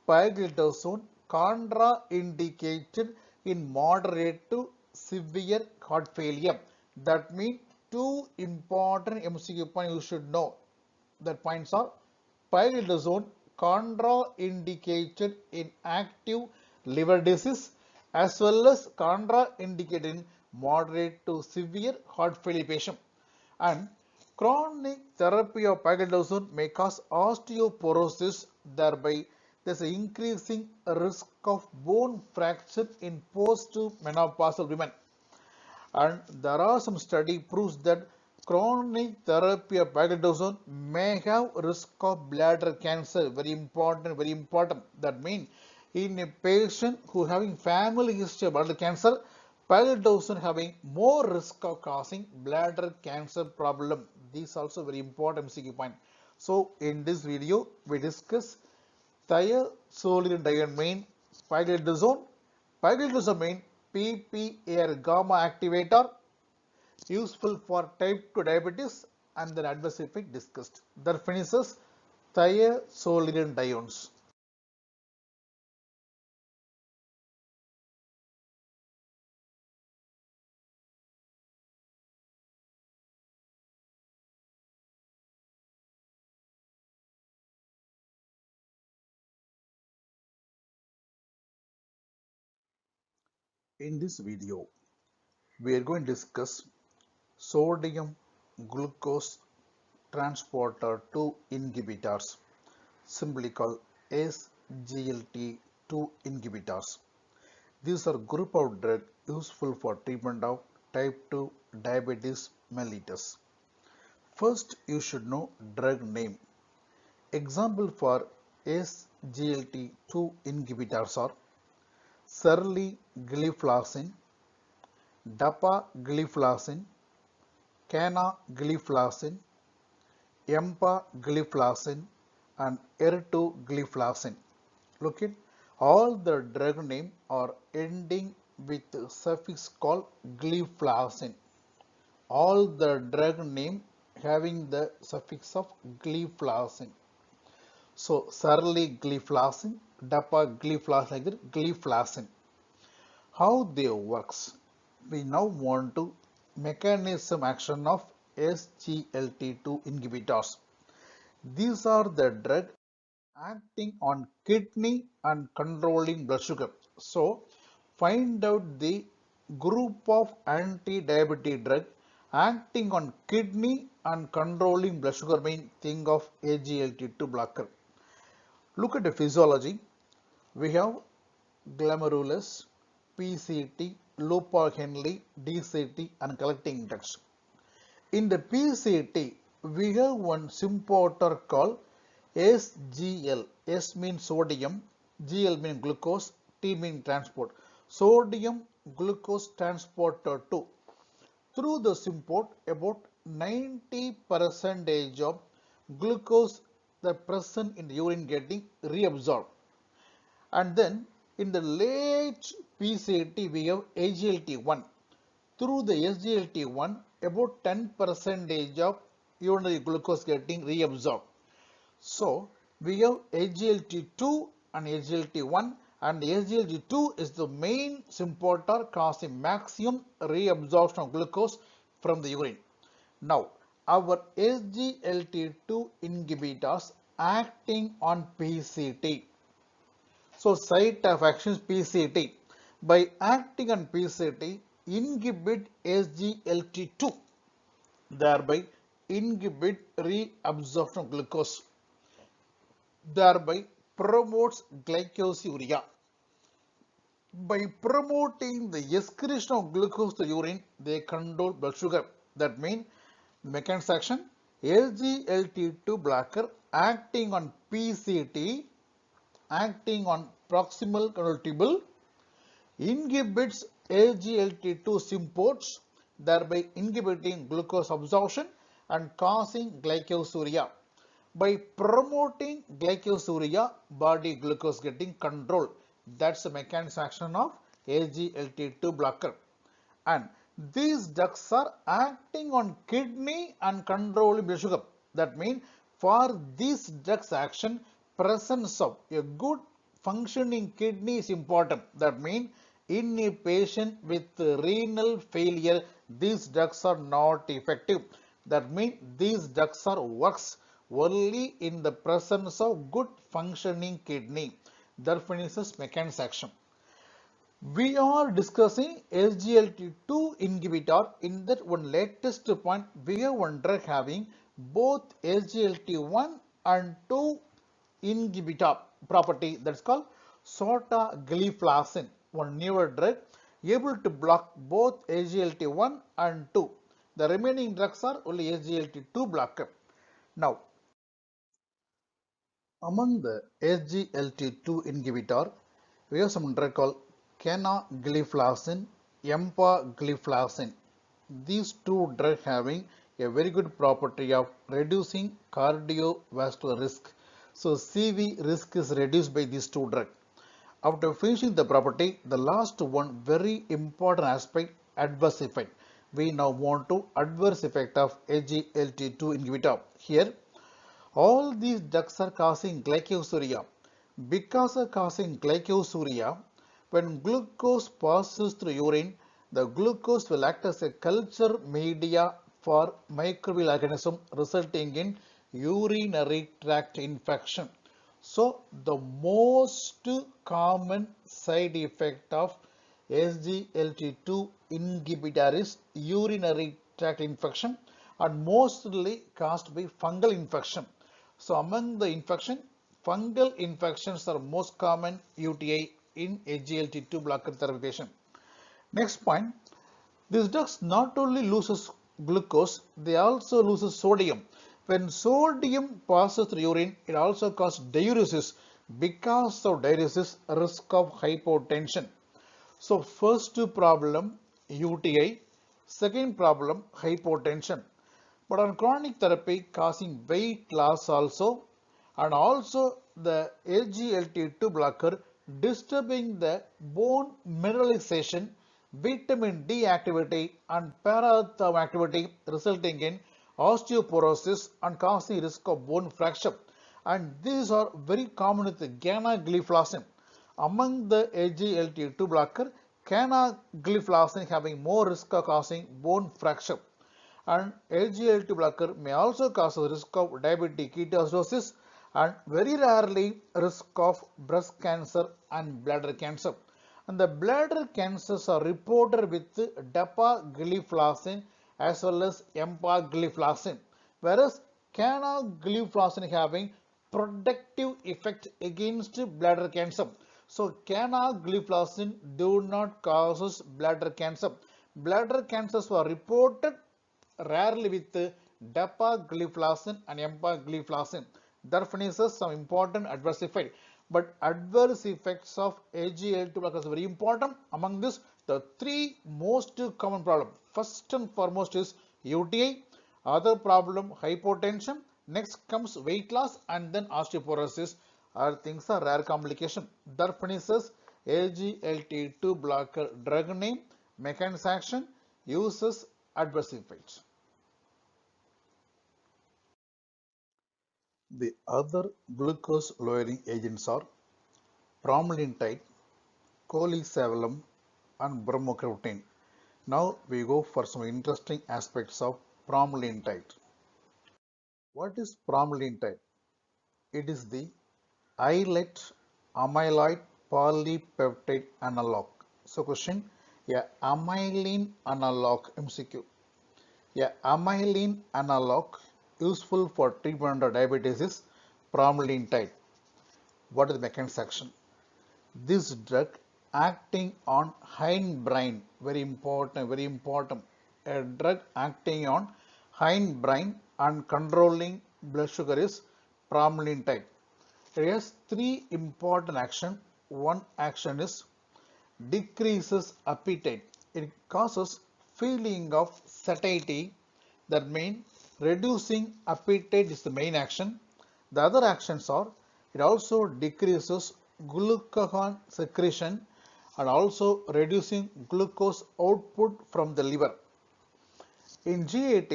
Pioglitazone contraindicated in moderate to severe heart failure. That means two important MCQ points you should know. The points are pioglitazone contraindicated in active liver disease as well as contraindicated in moderate to severe heart failure patient. And chronic therapy of pioglitazone may cause osteoporosis, thereby there's an increasing risk of bone fracture in post-menopausal women. And there are some study proves that chronic therapy of pioglitazone may have risk of bladder cancer. Very important, very important. That means in a patient who having family history of bladder cancer, pioglitazone having more risk of causing bladder cancer problem. This also very important MCQ point. So in this video we discuss thiazolidinedione pioglitazone. Pioglitazone PPAR gamma activator useful for type 2 diabetes and the adverse effect discussed. That finishes thiazolidinediones. In this video, we are going to discuss sodium glucose transporter 2 inhibitors, simply called SGLT2 inhibitors. These are group of drugs useful for treatment of type 2 diabetes mellitus. First, you should know drug name. Example for SGLT2 inhibitors are serligliflozin, dapagliflozin, canagliflozin, empagliflozin, and ertugliflozin. Look at all the drug name are ending with suffix called gliflozin. All the drug name having the suffix of gliflozin. So serligliflozin, dapagliflozin, gliflozin. How they works? We now want to mechanism action of SGLT2 inhibitors. These are the drug acting on kidney and controlling blood sugar. So find out the group of anti-diabetic drug acting on kidney and controlling blood sugar, main thing of SGLT2 blocker. Look at the physiology. We have glomerulus, PCT, loop Henle, DCT, and collecting ducts. In the PCT, we have one sympater called SGL. S means sodium, GL means glucose, T means transport. Sodium glucose transporter 2. Through the symport, about 90% of glucose the present in the urine getting reabsorbed. And then in the late PCT we have SGLT1. Through the SGLT1 about 10% of urinary glucose getting reabsorbed. So we have SGLT2 and SGLT1, and SGLT2 is the main sympater causing maximum reabsorption of glucose from the urine. Now our SGLT2 inhibitors acting on PCT. So site of action is PCT. By acting on PCT, inhibit SGLT2, thereby inhibit reabsorption of glucose, thereby promotes glycosuria. By promoting the excretion of glucose to urine, they control blood sugar. That means mechanism action, SGLT2 blocker acting on PCT, acting on proximal control tubule, inhibits SGLT2 symports, thereby inhibiting glucose absorption and causing glycosuria. By promoting glycosuria, body glucose getting controlled. That's the mechanism action of SGLT2 blocker. And these drugs are acting on kidney and controlling blood sugar. That means for these drugs action, presence of a good functioning kidney is important. That means in a patient with renal failure, these drugs are not effective. That means these drugs are works only in the presence of good functioning kidney. Therefore, it is mechanism action. We are discussing SGLT2 inhibitor. In that one latest point, we have one drug having both SGLT1 and 2 inhibitor property, that's called sotagliflozin, one newer drug able to block both SGLT1 and 2. The remaining drugs are only SGLT2 blocker. Now, among the SGLT2 inhibitor, we have some drug called canagliflozin, empagliflozin. These two drugs having a very good property of reducing cardiovascular risk. So CV risk is reduced by these two drugs. After finishing the property, the last one very important aspect, adverse effect. We now want to adverse effect of SGLT2 inhibitor. Here, all these drugs are causing glycosuria. Because of causing glycosuria, when glucose passes through urine, the glucose will act as a culture media for microbial organism, resulting in urinary tract infection. So the most common side effect of SGLT2 inhibitor is urinary tract infection, and mostly caused by fungal infection. So among the infection, fungal infections are most common UTI in SGLT2 blocker therapy patient. Next point, these drugs not only loses glucose, they also loses sodium. When sodium passes through urine, it also causes diuresis. Because of diuresis, risk of hypotension. So first problem UTI, second problem hypotension. But on chronic therapy causing weight loss also, and also the SGLT2 blocker disturbing the bone mineralization, vitamin D activity and paratherm activity resulting in osteoporosis and causing risk of bone fracture. And these are very common with ganagliflozin. Among the SGLT2 blocker, canagliflozin having more risk of causing bone fracture. And SGLT2 blocker may also cause the risk of diabetic ketoacidosis and very rarely risk of breast cancer and bladder cancer. And the bladder cancers are reported with dapagliflozin as well as empagliflozin, whereas canagliflozin having protective effect against bladder cancer. So canagliflozin do not causes bladder cancer. Bladder cancers were reported rarely with dapagliflozin and empagliflozin. That finishes some important adverse effect. But adverse effects of SGLT2 blockers are very important. Among this, the three most common problem. First and foremost is UTI, other problem hypotension, next comes weight loss and then osteoporosis. Other things are rare complication. That finishes SGLT2 blocker drug name, mechanism action, uses, adverse effects. The other glucose lowering agents are pramlintide, cholecalciferol, and bromocriptine. Now we go for some interesting aspects of pramlintide. What is pramlintide? It is the islet amyloid polypeptide analog. So question, a amylin analog MCQ. A amylin analog useful for treatment of diabetes is pramlintide. What is the mechanism action? This drug acting on hindbrain, very important, very important. A drug acting on hindbrain and controlling blood sugar is pramlintide. It has three important actions. One action is decreases appetite. It causes feeling of satiety. That means reducing appetite is the main action. The other actions are it also decreases glucagon secretion and also reducing glucose output from the liver. In GAT,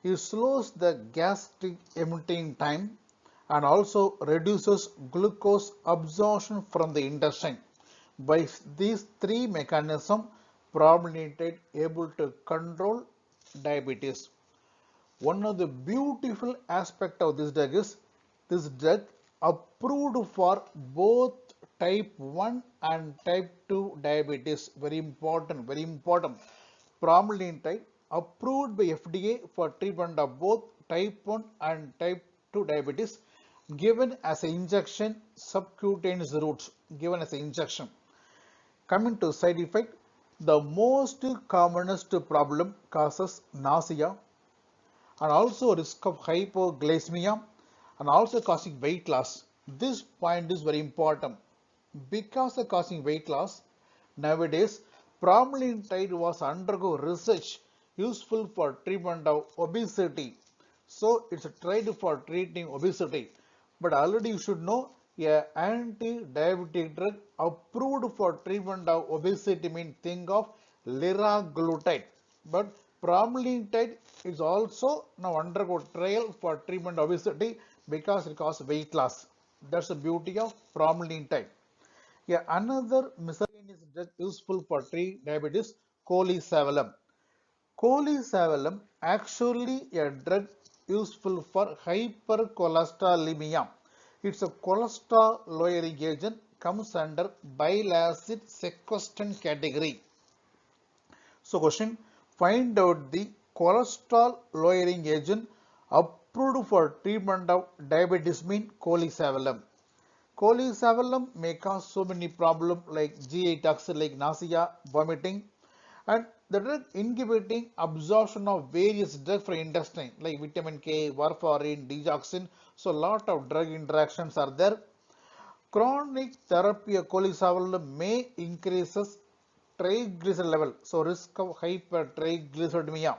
it slows the gastric emptying time and also reduces glucose absorption from the intestine. By these three mechanisms, pramlintide able to control diabetes. One of the beautiful aspect of this drug is this drug approved for both type 1 and type 2 diabetes. Very important, very important. Pramlintide approved by FDA for treatment of both type 1 and type 2 diabetes, given as an injection, subcutaneous route, given as an injection. Coming to side effect, the most commonest problem causes nausea and also risk of hypoglycemia and also causing weight loss. This point is very important. Because of causing weight loss, nowadays pramlintide was undergo research useful for treatment of obesity. So it's tried for treating obesity. But already you should know a anti-diabetic drug approved for treatment of obesity means think of liraglutide. But pramlintide is also now undergo trial for treatment of obesity because it causes weight loss. That's the beauty of pramlintide. Yeah, another miscellaneous drug useful for treating diabetes, cholecalciferol. Cholecalciferol actually a drug useful for hypercholesterolemia. It's a cholesterol lowering agent, comes under bile acid sequestrant category. So question, find out the cholesterol lowering agent approved for treatment of diabetes mean cholecalciferol. Cholecalciferol may cause so many problems like GI toxin like nausea, vomiting, and the drug inhibiting absorption of various drugs from intestine like vitamin K, warfarin, digoxin. So lot of drug interactions are there. Chronic therapy of cholecalciferol may increases triglyceride level. So risk of hypertriglyceridemia.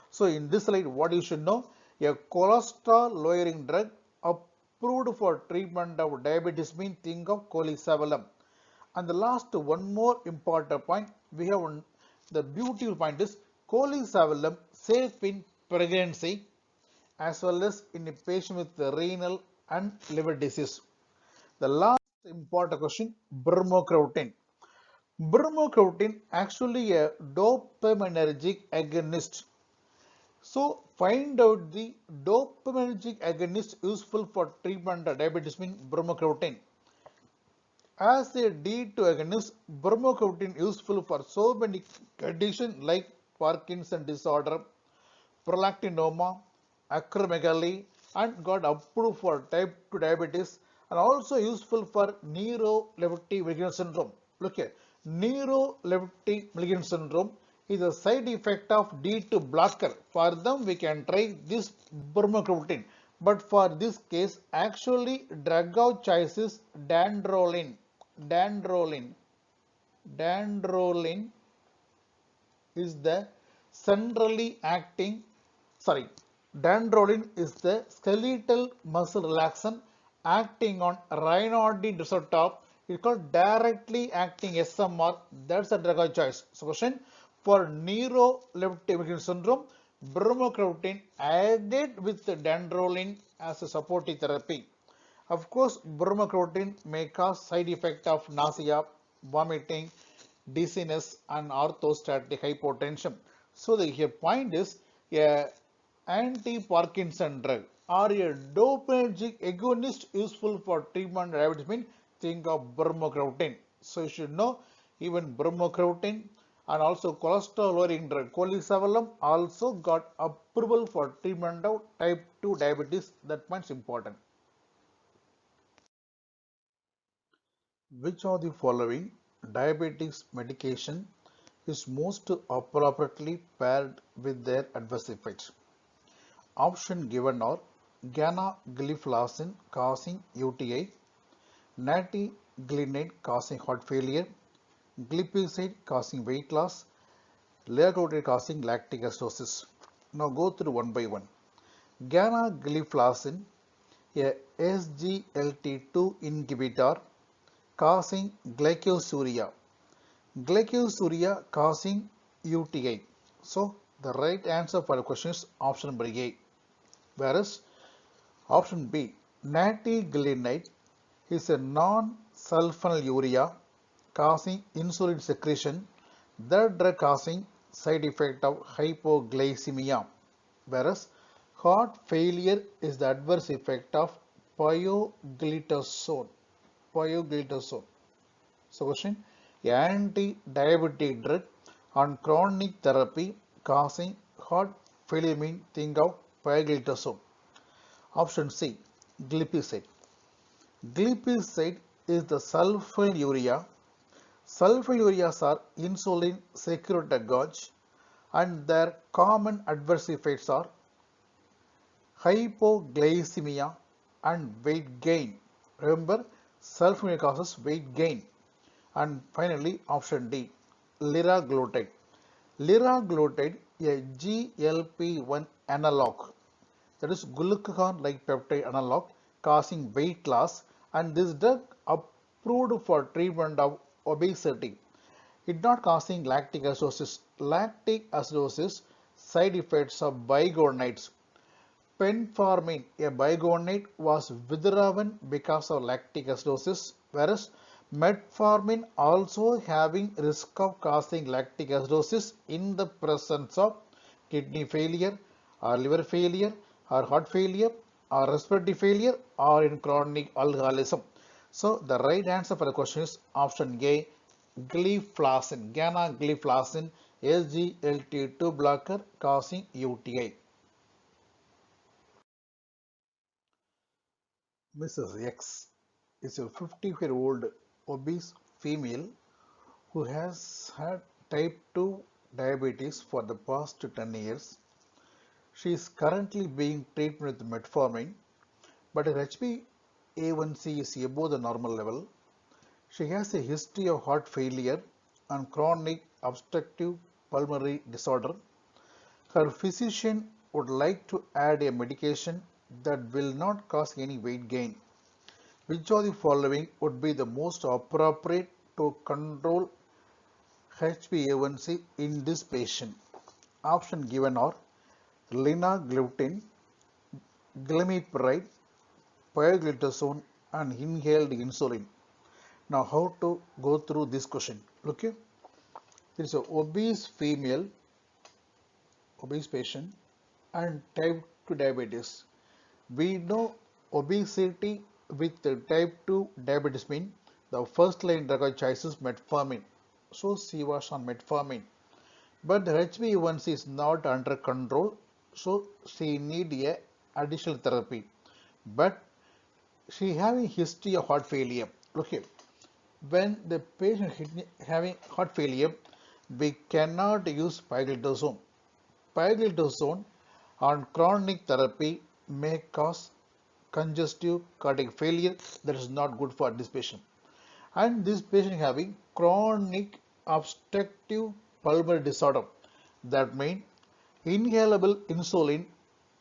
So in this slide, what you should know, a cholesterol lowering drug approved for treatment of diabetes means think of colesevelam. And the last one more important point, we have the beautiful point is colesevelam safe in pregnancy as well as in a patient with the renal and liver disease. The last important question, bromocriptine. Bromocriptine actually a dopaminergic agonist. So find out the dopaminergic agonist useful for treatment of diabetes means bromocriptine. As a D2 agonist, bromocriptine useful for so many conditions like Parkinson disorder, prolactinoma, acromegaly, and got approved for type 2 diabetes and also useful for Neuro-Leptin syndrome. Look here, Neuro-Leptin syndrome is a side effect of D2 blocker. For them, we can try this bromocriptine. But for this case, actually, drug of choice is dantrolene. Dantrolene. Dantrolene is the centrally acting, sorry, dantrolene is the skeletal muscle relaxant acting on Raynaudin receptor. It's called directly acting SMR. That's the drug of choice. So question, for neuroleptic syndrome, bromocriptine added with the dantrolene as a supportive therapy. Of course, bromocriptine may cause side effect of nausea, vomiting, dizziness, and orthostatic hypotension. So the here point is a anti-Parkinson drug or a dopaminergic agonist useful for treatment of diabetes means think of bromocriptine. So you should know even bromocriptine and also cholesterol lowering drug colesevelam also got approval for treatment of type 2 diabetes. That much important. Which of the following diabetes medication is most appropriately paired with their adverse effects? Option given are ganagliflozin causing UTI, natiglinate causing heart failure, glipizide causing weight loss, liraglutide causing lactic acidosis. Now go through one by one. Ganagliflozin, a SGLT2 inhibitor causing glycosuria. Glycosuria causing UTI. So the right answer for the question is option number A. Whereas option B, natiglinide is a non-sulfonylurea causing insulin secretion. That drug causing side effect of hypoglycemia. Whereas heart failure is the adverse effect of pioglitazone. Pioglitazone. So question, anti-diabetic drug on chronic therapy causing heart failure mean think of pioglitazone. Option C, glipizide. Glipizide is the sulfonylurea. Sulfonylureas are insulin secretagogue and their common adverse effects are hypoglycemia and weight gain. Remember, sulfonylurea causes weight gain. And finally, option D, liraglutide. Liraglutide, a GLP-1 analog, that is glucagon-like peptide analog, causing weight loss, and this drug approved for treatment of obesity. It not causing lactic acidosis. Lactic acidosis side effects of bigonides. Penformin, a bigonate, was withdrawn because of lactic acidosis, whereas metformin also having risk of causing lactic acidosis in the presence of kidney failure or liver failure or heart failure or respiratory failure or in chronic alcoholism. So the right answer for the question is option A, gliflozin, ganagliflozin, SGLT2 blocker causing UTI. Mrs. X is a 50-year-old obese female who has had type 2 diabetes for the past 10 years. She is currently being treated with metformin, but her HbA1c is above the normal level. She has a history of heart failure and chronic obstructive pulmonary disorder. Her physician would like to add a medication that will not cause any weight gain. Which of the following would be the most appropriate to control HbA1c in this patient? Option given are linagliptin, glimepiride, pioglitazone and inhaled insulin. Now how to go through this question? Okay, there is a obese patient and type 2 diabetes. We know obesity with the type 2 diabetes mean the first line drug of choice is metformin. So she was on metformin. But the HbA1c is not under control, so she need a additional therapy. But she having history of heart failure. Okay, when the patient having heart failure, we cannot use pioglitazone. Pioglitazone on chronic therapy may cause congestive cardiac failure that is not good for this patient. And this patient having chronic obstructive pulmonary disorder. That means inhalable insulin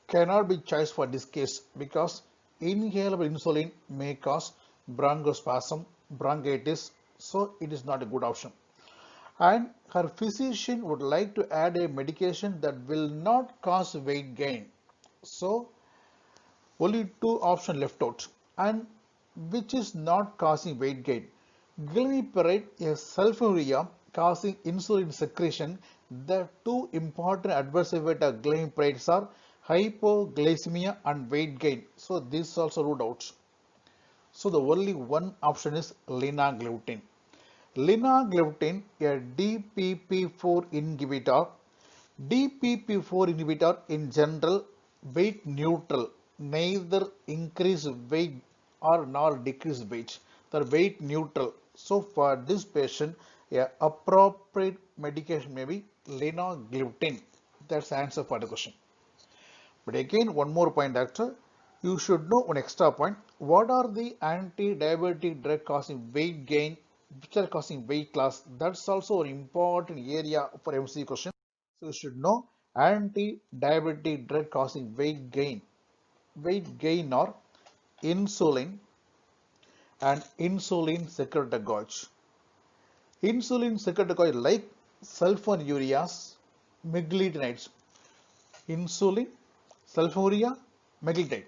cannot be choice for this case because inhalable insulin may cause bronchospasm, bronchitis, so it is not a good option. And her physician would like to add a medication that will not cause weight gain. So only two options left out, and which is not causing weight gain. Glimepiride is sulfonylurea causing insulin secretion. The two important adverse effects of glimepirides are hypoglycemia and weight gain. So this also ruled out. So the only one option is linagliptin. Linagliptin, a DPP4 inhibitor. DPP4 inhibitor in general weight neutral, neither increase weight or nor decrease weight. They're weight neutral. So for this patient, a appropriate medication may be linagliptin. That's the answer for the question. But again, one more point, doctor. You should know one extra point. What are the anti-diabetic drug causing weight gain, which are causing weight loss? That's also an important area for MC question. So you should know anti-diabetic drug causing weight gain. Weight gain are insulin and insulin secretagogue. Insulin secretagogue like sulfonylureas, meglitinides. Insulin, sulfonylurea, meglitide.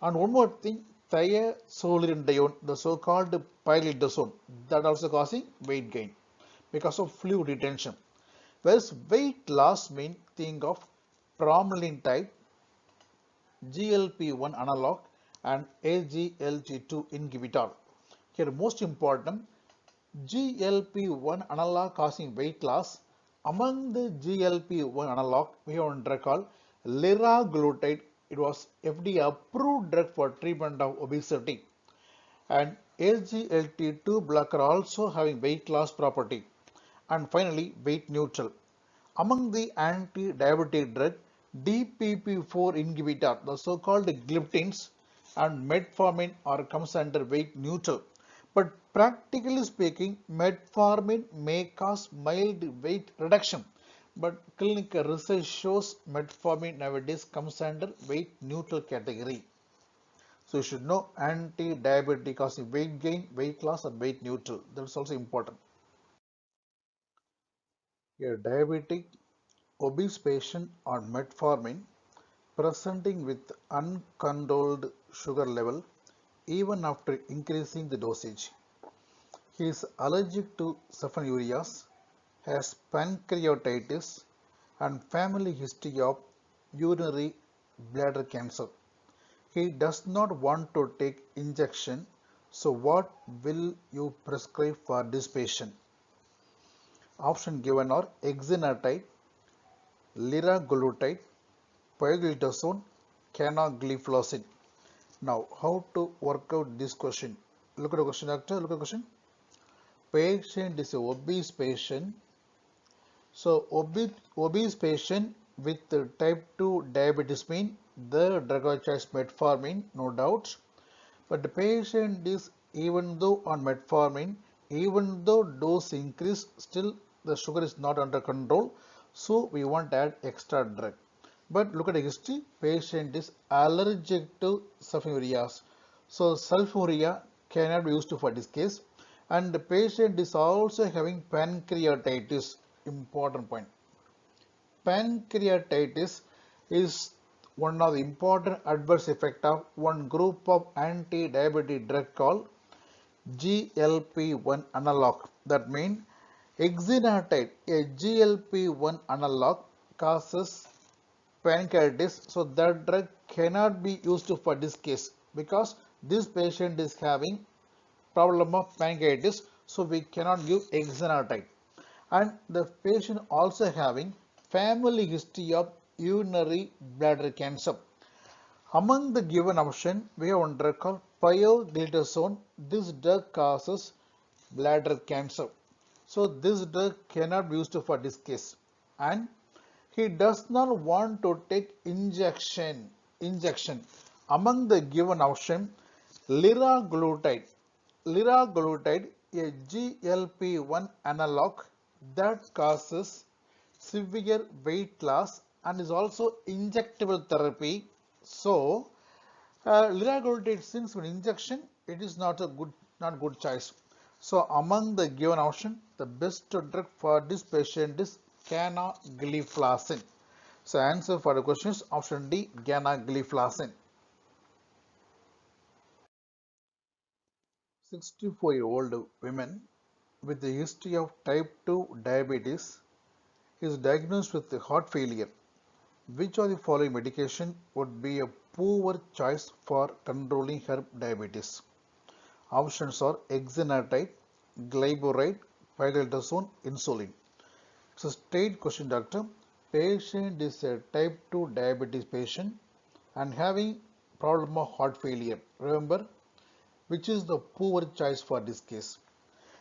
And one more thing, thiazolidinedione, the so-called pioglitazone, that also causing weight gain because of fluid retention. Whereas weight loss means think of pramlintide, GLP-1 analog and AGLT2 inhibitor. Here most important, GLP-1 analog causing weight loss. Among the GLP-1 analog, we have one drug called liraglutide. It was FDA approved drug for treatment of obesity. And SGLT2 blocker also having weight loss property. And finally, weight neutral. Among the anti-diabetic drug, DPP4 inhibitor, the so-called gliptins and metformin are comes under weight neutral. But practically speaking, metformin may cause mild weight reduction. But clinical research shows metformin nowadays comes under weight neutral category. So you should know anti-diabetic causing weight gain, weight loss and weight neutral. That's also important. A diabetic obese patient on metformin presenting with uncontrolled sugar level even after increasing the dosage. He is allergic to sulfonylureas, has pancreatitis and family history of urinary bladder cancer. He does not want to take injection, so what will you prescribe for this patient? Option given are exenatide, liraglutide, pioglitazone, canagliflozin. Now, how to work out this question? Look at the question, doctor. Look at the question. Patient is a obese patient. So, obese patient with type 2 diabetes mean the drug of choice metformin, no doubt. But the patient is even though on metformin, even though dose increase, still the sugar is not under control. So we want to add extra drug. But look at the history. Patient is allergic to sulfonylureas. So sulfonylurea cannot be used for this case. And the patient is also having pancreatitis. Important point. Pancreatitis is one of the important adverse effect of one group of anti-diabetic drug called GLP-1 analog. That means exenatide, a GLP-1 analog, causes pancreatitis. So that drug cannot be used for this case because this patient is having problem of pancreatitis. So we cannot give exenatide. And the patient also having family history of urinary bladder cancer. Among the given option, we have one drug called pioglitazone. This drug causes bladder cancer. So this drug cannot be used for this case. And he does not want to take injection. Among the given option, liraglutide. Liraglutide, a GLP-1 analog that causes severe weight loss and is also injectable therapy. So, liraglutide, since an injection, it is not good choice. So, among the given option, the best drug for this patient is canagliflozin. So, answer for the question is option D, canagliflozin. 64-year-old women with a history of type 2 diabetes is diagnosed with heart failure. Which of the following medication would be a poor choice for controlling her diabetes? Options are exenatide, glyburide, pioglitazone, insulin. It's a straight question, doctor. Patient is a type 2 diabetes patient and having problem of heart failure. Remember, which is the poor choice for this case?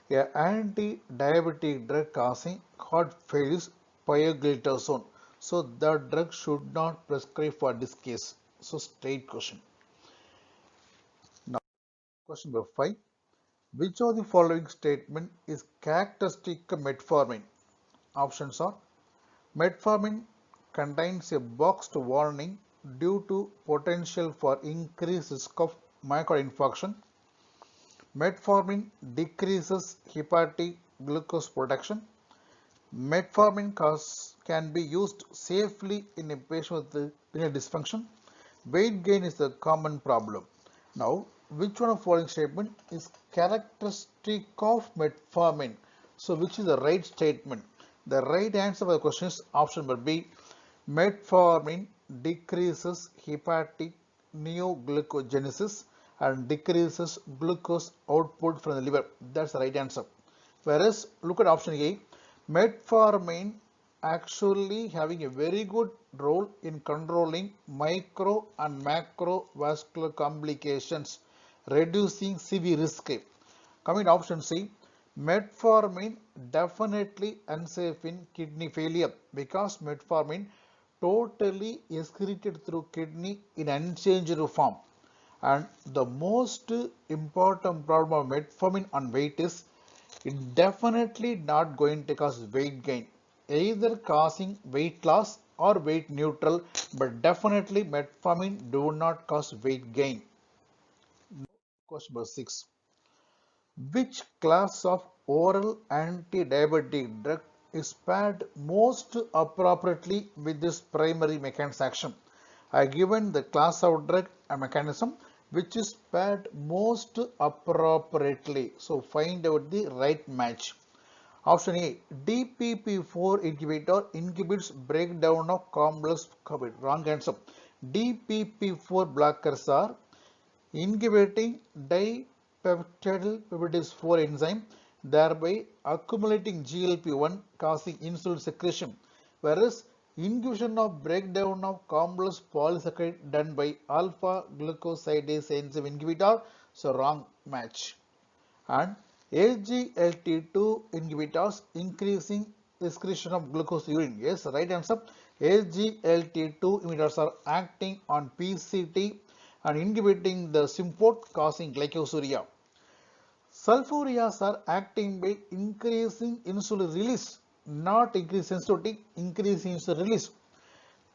A anti-diabetic drug causing heart failure is pioglitazone. So the drug should not prescribe for this case. So straight question. Now question number 5. Which of the following statement is characteristic of metformin? Options are: metformin contains a boxed warning due to potential for increased risk of myocardial infarction. Metformin decreases hepatic glucose production. Metformin can be used safely in a patient with renal dysfunction. Weight gain is the common problem. Now, which one of the following statement is characteristic of metformin? So, which is the right statement? The right answer for the question is option number B. Metformin decreases hepatic neoglucogenesis and decreases glucose output from the liver. That's the right answer. Whereas, look at option A. Metformin actually having a very good role in controlling micro and macrovascular complications, reducing CV risk. Coming to option C, metformin definitely unsafe in kidney failure because metformin totally excreted through kidney in unchanged form. And the most important problem of metformin on weight is it definitely not going to cause weight gain, either causing weight loss or weight neutral, but definitely metformin do not cause weight gain. Question number 6. Which class of oral anti-diabetic drug is paired most appropriately with this primary mechanism action? I given the class of drug and mechanism which is paired most appropriately. So find out the right match. Option A, DPP4 inhibitor inhibits breakdown of complex carbohydrate. Wrong answer. DPP4 blockers are inhibiting dipeptidyl 4 enzyme, thereby accumulating GLP-1 causing insulin secretion, whereas inhibition of breakdown of complex polysaccharide done by alpha glucosidase enzyme inhibitor. So wrong match. And SGLT2 inhibitors increasing excretion of glucose urine. Yes, right answer. SGLT2 inhibitors are acting on PCT and inhibiting the symport causing glycosuria. Sulfurias are acting by increasing insulin release, not increase sensitivity, increasing insulin release.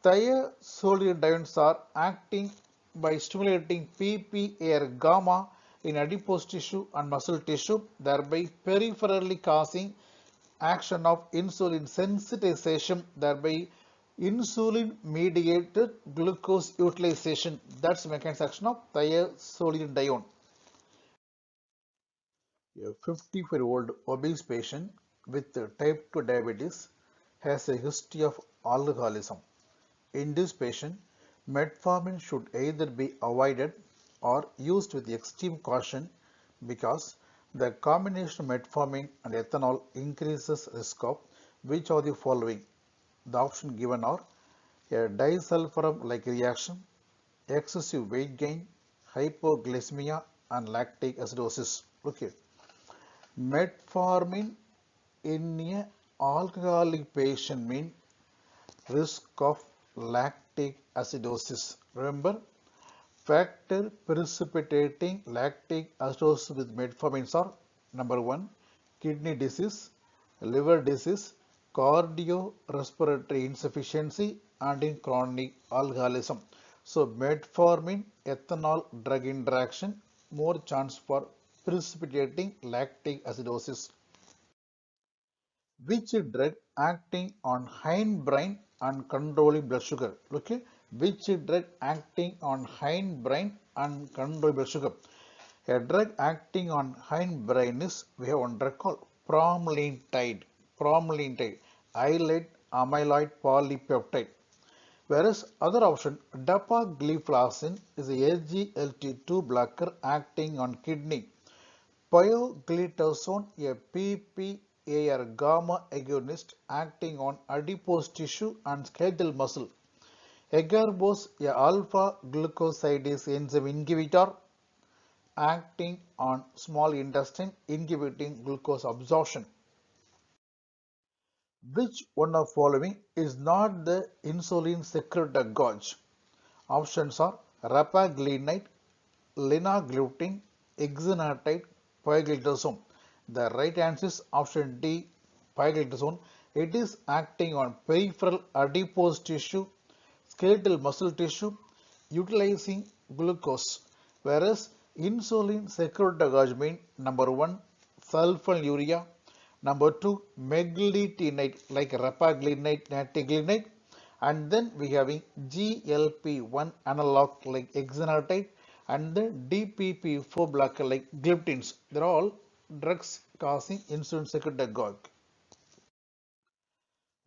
Thiazolidines are acting by stimulating PPAR gamma in adipose tissue and muscle tissue, thereby peripherally causing action of insulin sensitization, thereby insulin mediated glucose utilization. That's the mechanism action of thiazolidine. A 54-year-old obese patient with type 2 diabetes has a history of alcoholism. In this patient, metformin should either be avoided or used with extreme caution because the combination of metformin and ethanol increases risk of which of the following. The option given are a disulfiram-like reaction, excessive weight gain, hypoglycemia, and lactic acidosis. Okay. Metformin in a alcoholic patient mean risk of lactic acidosis. Remember, factor precipitating lactic acidosis with metformin are number 1, kidney disease, liver disease, cardiorespiratory insufficiency, and in chronic alcoholism. So, metformin ethanol drug interaction more chance for precipitating lactic acidosis. Which drug acting on hindbrain and controlling blood sugar? Okay, which drug acting on hindbrain and controlling blood sugar? A drug acting on hindbrain is, we have one drug called pramlintide. Pramlintide, islet amyloid polypeptide. Whereas other option, dapagliflozin is a SGLT2 blocker acting on kidney. Pioglitazone, a PPAR gamma agonist acting on adipose tissue and skeletal muscle. Agarbose, a alpha glucosidase enzyme inhibitor acting on small intestine, inhibiting glucose absorption. Which one of following is not the insulin secretagogue? Options are rapaglinide, linaglutide, exenatide, pioglitazone. The right answer is option D, pioglitazone. It is acting on peripheral adipose tissue, skeletal muscle tissue, utilizing glucose. Whereas insulin secretagogue mean number 1, sulfonylurea, number 2, meglitinide like rapaglinide, nateglinide, and then we having GLP-1 analog like exenatide and the DPP-4 blocker like gliptins. They are all drugs causing insulin secretagogue.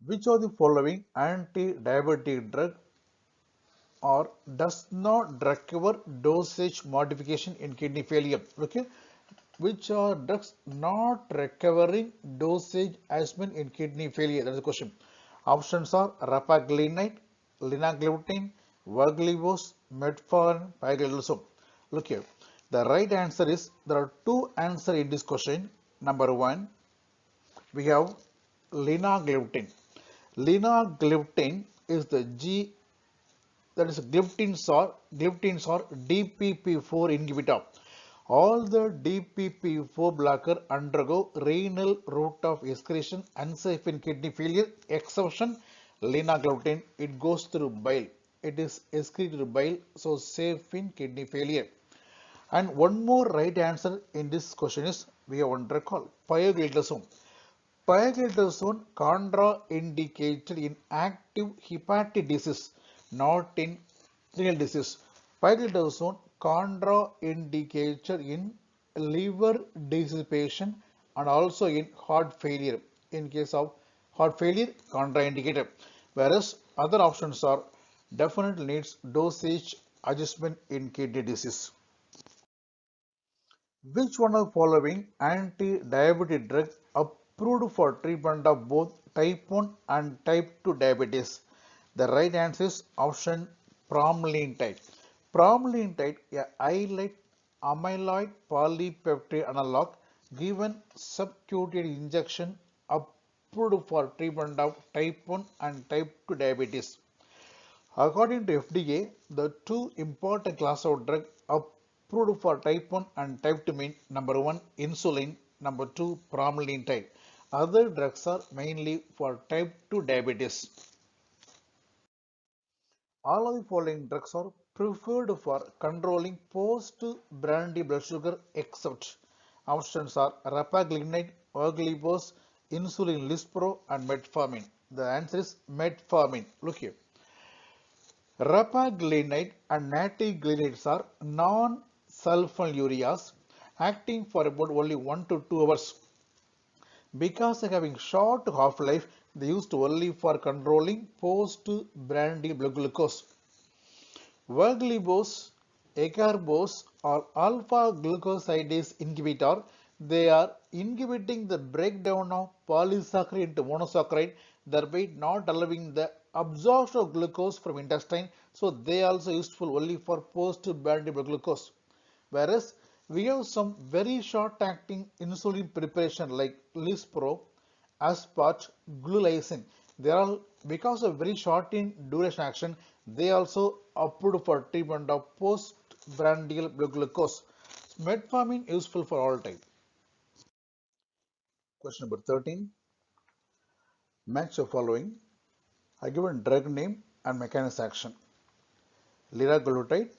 Which of the following anti-diabetic drug or does not recover dosage modification in kidney failure? Okay, which are drugs not recovering dosage adjustment in kidney failure? That is the question. Options are rapaglinide, linaglutide, varglibose, metformin, pioglitazone. Look here. The right answer is there are two answers in this question. Number 1, we have linaglutide. Linaglutide is the G, that is gliptins or DPP-4 inhibitor. All the DPP-4 blocker undergo renal route of excretion unsafe in kidney failure, exception linaglutide. It goes through bile. It is excreted through bile, so safe in kidney failure. And one more right answer in this question is we have one drug called pioglitazone. Pioglitazone contraindicated in active hepatic disease, not in renal disease. Pioglitazone contraindicated in liver disease patient and also in heart failure. In case of heart failure, contraindicated. Whereas other options are definitely needs dosage adjustment in kidney disease. Which one of the following anti-diabetic drug approved for treatment of both type 1 and type 2 diabetes? The right answer is option pramlintide. Pramlintide, a islet amyloid polypeptide analog given subcutaneous injection approved for treatment of type 1 and type 2 diabetes. According to FDA, the two important class of drug approved for type 1 and type 2 mean number 1 insulin, number 2 pramlintide. Other drugs are mainly for type 2 diabetes. All of the following drugs are preferred for controlling post-brandy blood sugar except options are rapaglutide, voglibose, insulin lispro and metformin. The answer is metformin. Look here. Rapaglutide and natiglutide are non-sulfonylureas acting for about only 1 to 2 hours. Because of having short half-life, they used only for controlling post-brandy blood glucose. Voglibose, acarbose or alpha-glucosidase inhibitor, they are inhibiting the breakdown of polysaccharide into monosaccharide, thereby not allowing the absorption of glucose from intestine. So they are also useful only for post-brandy blood glucose. Whereas we have some very short-acting insulin preparation like Lispro, Aspart, Glulisine. They are all, because of very short in duration action, they also approved for treatment of postprandial blood glucose. Metformin useful for all type. Question number 13. Match the following. I given drug name and mechanism action. Liraglutide,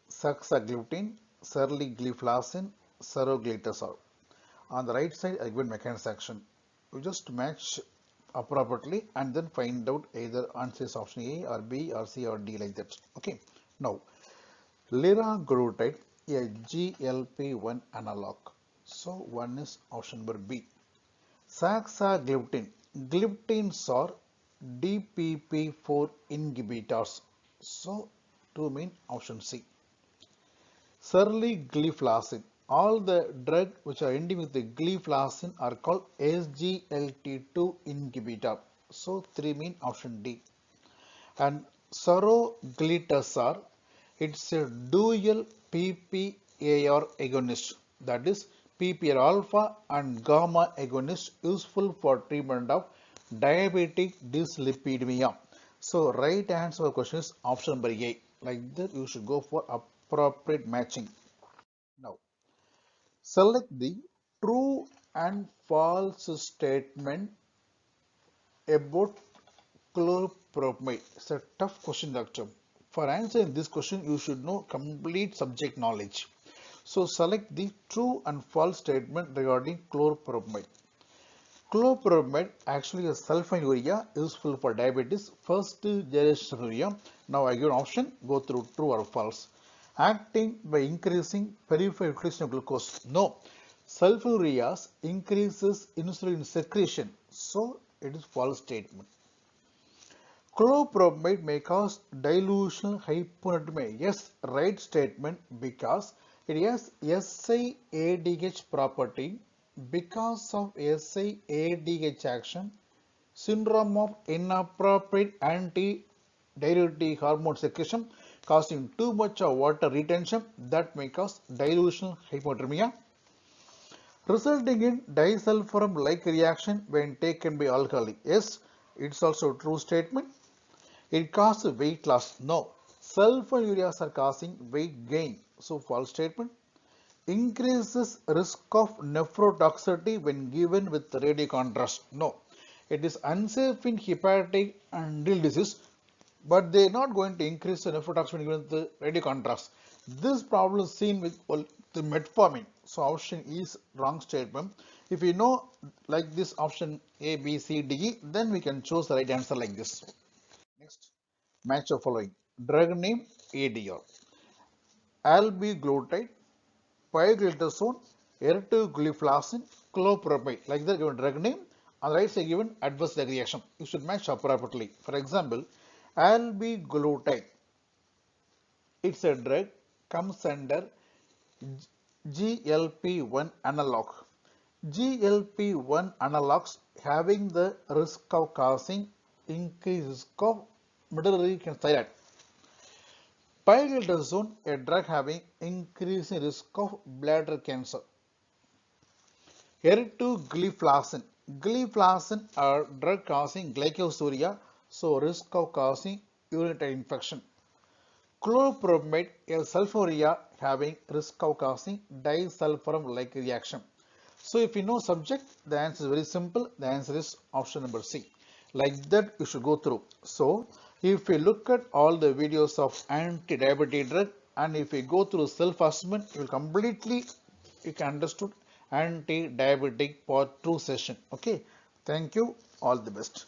saxaglutine, serligliflozin, saroglitazole. On the right side, I given mechanism action. You just match appropriately and then find out either answer is option A or B or C or D like that. Okay. Now, liraglutide, a GLP-1 analog. So one is option number B. Saxaglutine. Glutines are DPP4 inhibitors. So to mean option C. Serligliflozin. All the drugs which are ending with the gliflozin are called SGLT2 inhibitor. So 3 mean option D. And saroglitazar, it's a dual PPAR agonist. That is PPAR alpha and gamma agonist useful for treatment of diabetic dyslipidemia. So right answer for the question is option number A. Like that you should go for appropriate matching. Now select the true and false statement about chlorpropamide. It's a tough question, doctor. For answering this question, you should know complete subject knowledge. So select the true and false statement regarding chlorpropamide. Chlorpropamide actually is sulfonylurea useful for diabetes, first generation sulfonylurea. Now I give an option, go through true or false. Acting by increasing peripheral utilization of glucose. No, sulfonylureas increases insulin secretion. So it is false statement. Chlorpropamide may cause dilutional hyponatremia. Yes, right statement because it has SIADH property. Because of SIADH action, syndrome of inappropriate anti-diuretic hormone secretion causing too much of water retention that may cause dilutional hyponatremia, resulting in disulfiram-like reaction when taken by alcoholic. Yes, it's also a true statement. It causes weight loss. No, sulfonylureas are causing weight gain. So false statement. Increases risk of nephrotoxicity when given with radio contrast. No, it is unsafe in hepatic and renal disease, but they are not going to increase the nephrotoxicity when given with the radio contrast. This problem is seen with the metformin. So option E is wrong statement. If you know like this option A, B, C, D, E, then we can choose the right answer like this. Next, match the following. Drug name ADR. Albiglutide, pioglitazone, ertugliflozin, chlorpropamide. Like that given drug name. On the right side given adverse drug reaction. You should match appropriately. For example, albiglutide. It's a drug comes under GLP-1 analog. GLP-1 analogs having the risk of causing increased risk of medullary thyroid. Pioglitazone, a drug having increasing risk of bladder cancer. Ertugliflozin. Gliflozin are drug causing glycosuria, so risk of causing urinary infection. Chlorpropamide, a sulfonylurea having risk of causing disulfiram-like reaction. So if you know subject, the answer is very simple. The answer is option number C. Like that you should go through. So if we look at all the videos of anti-diabetic drug and if we go through self-assessment, you will completely you can understood anti-diabetic part 2 session. Okay. Thank you. All the best.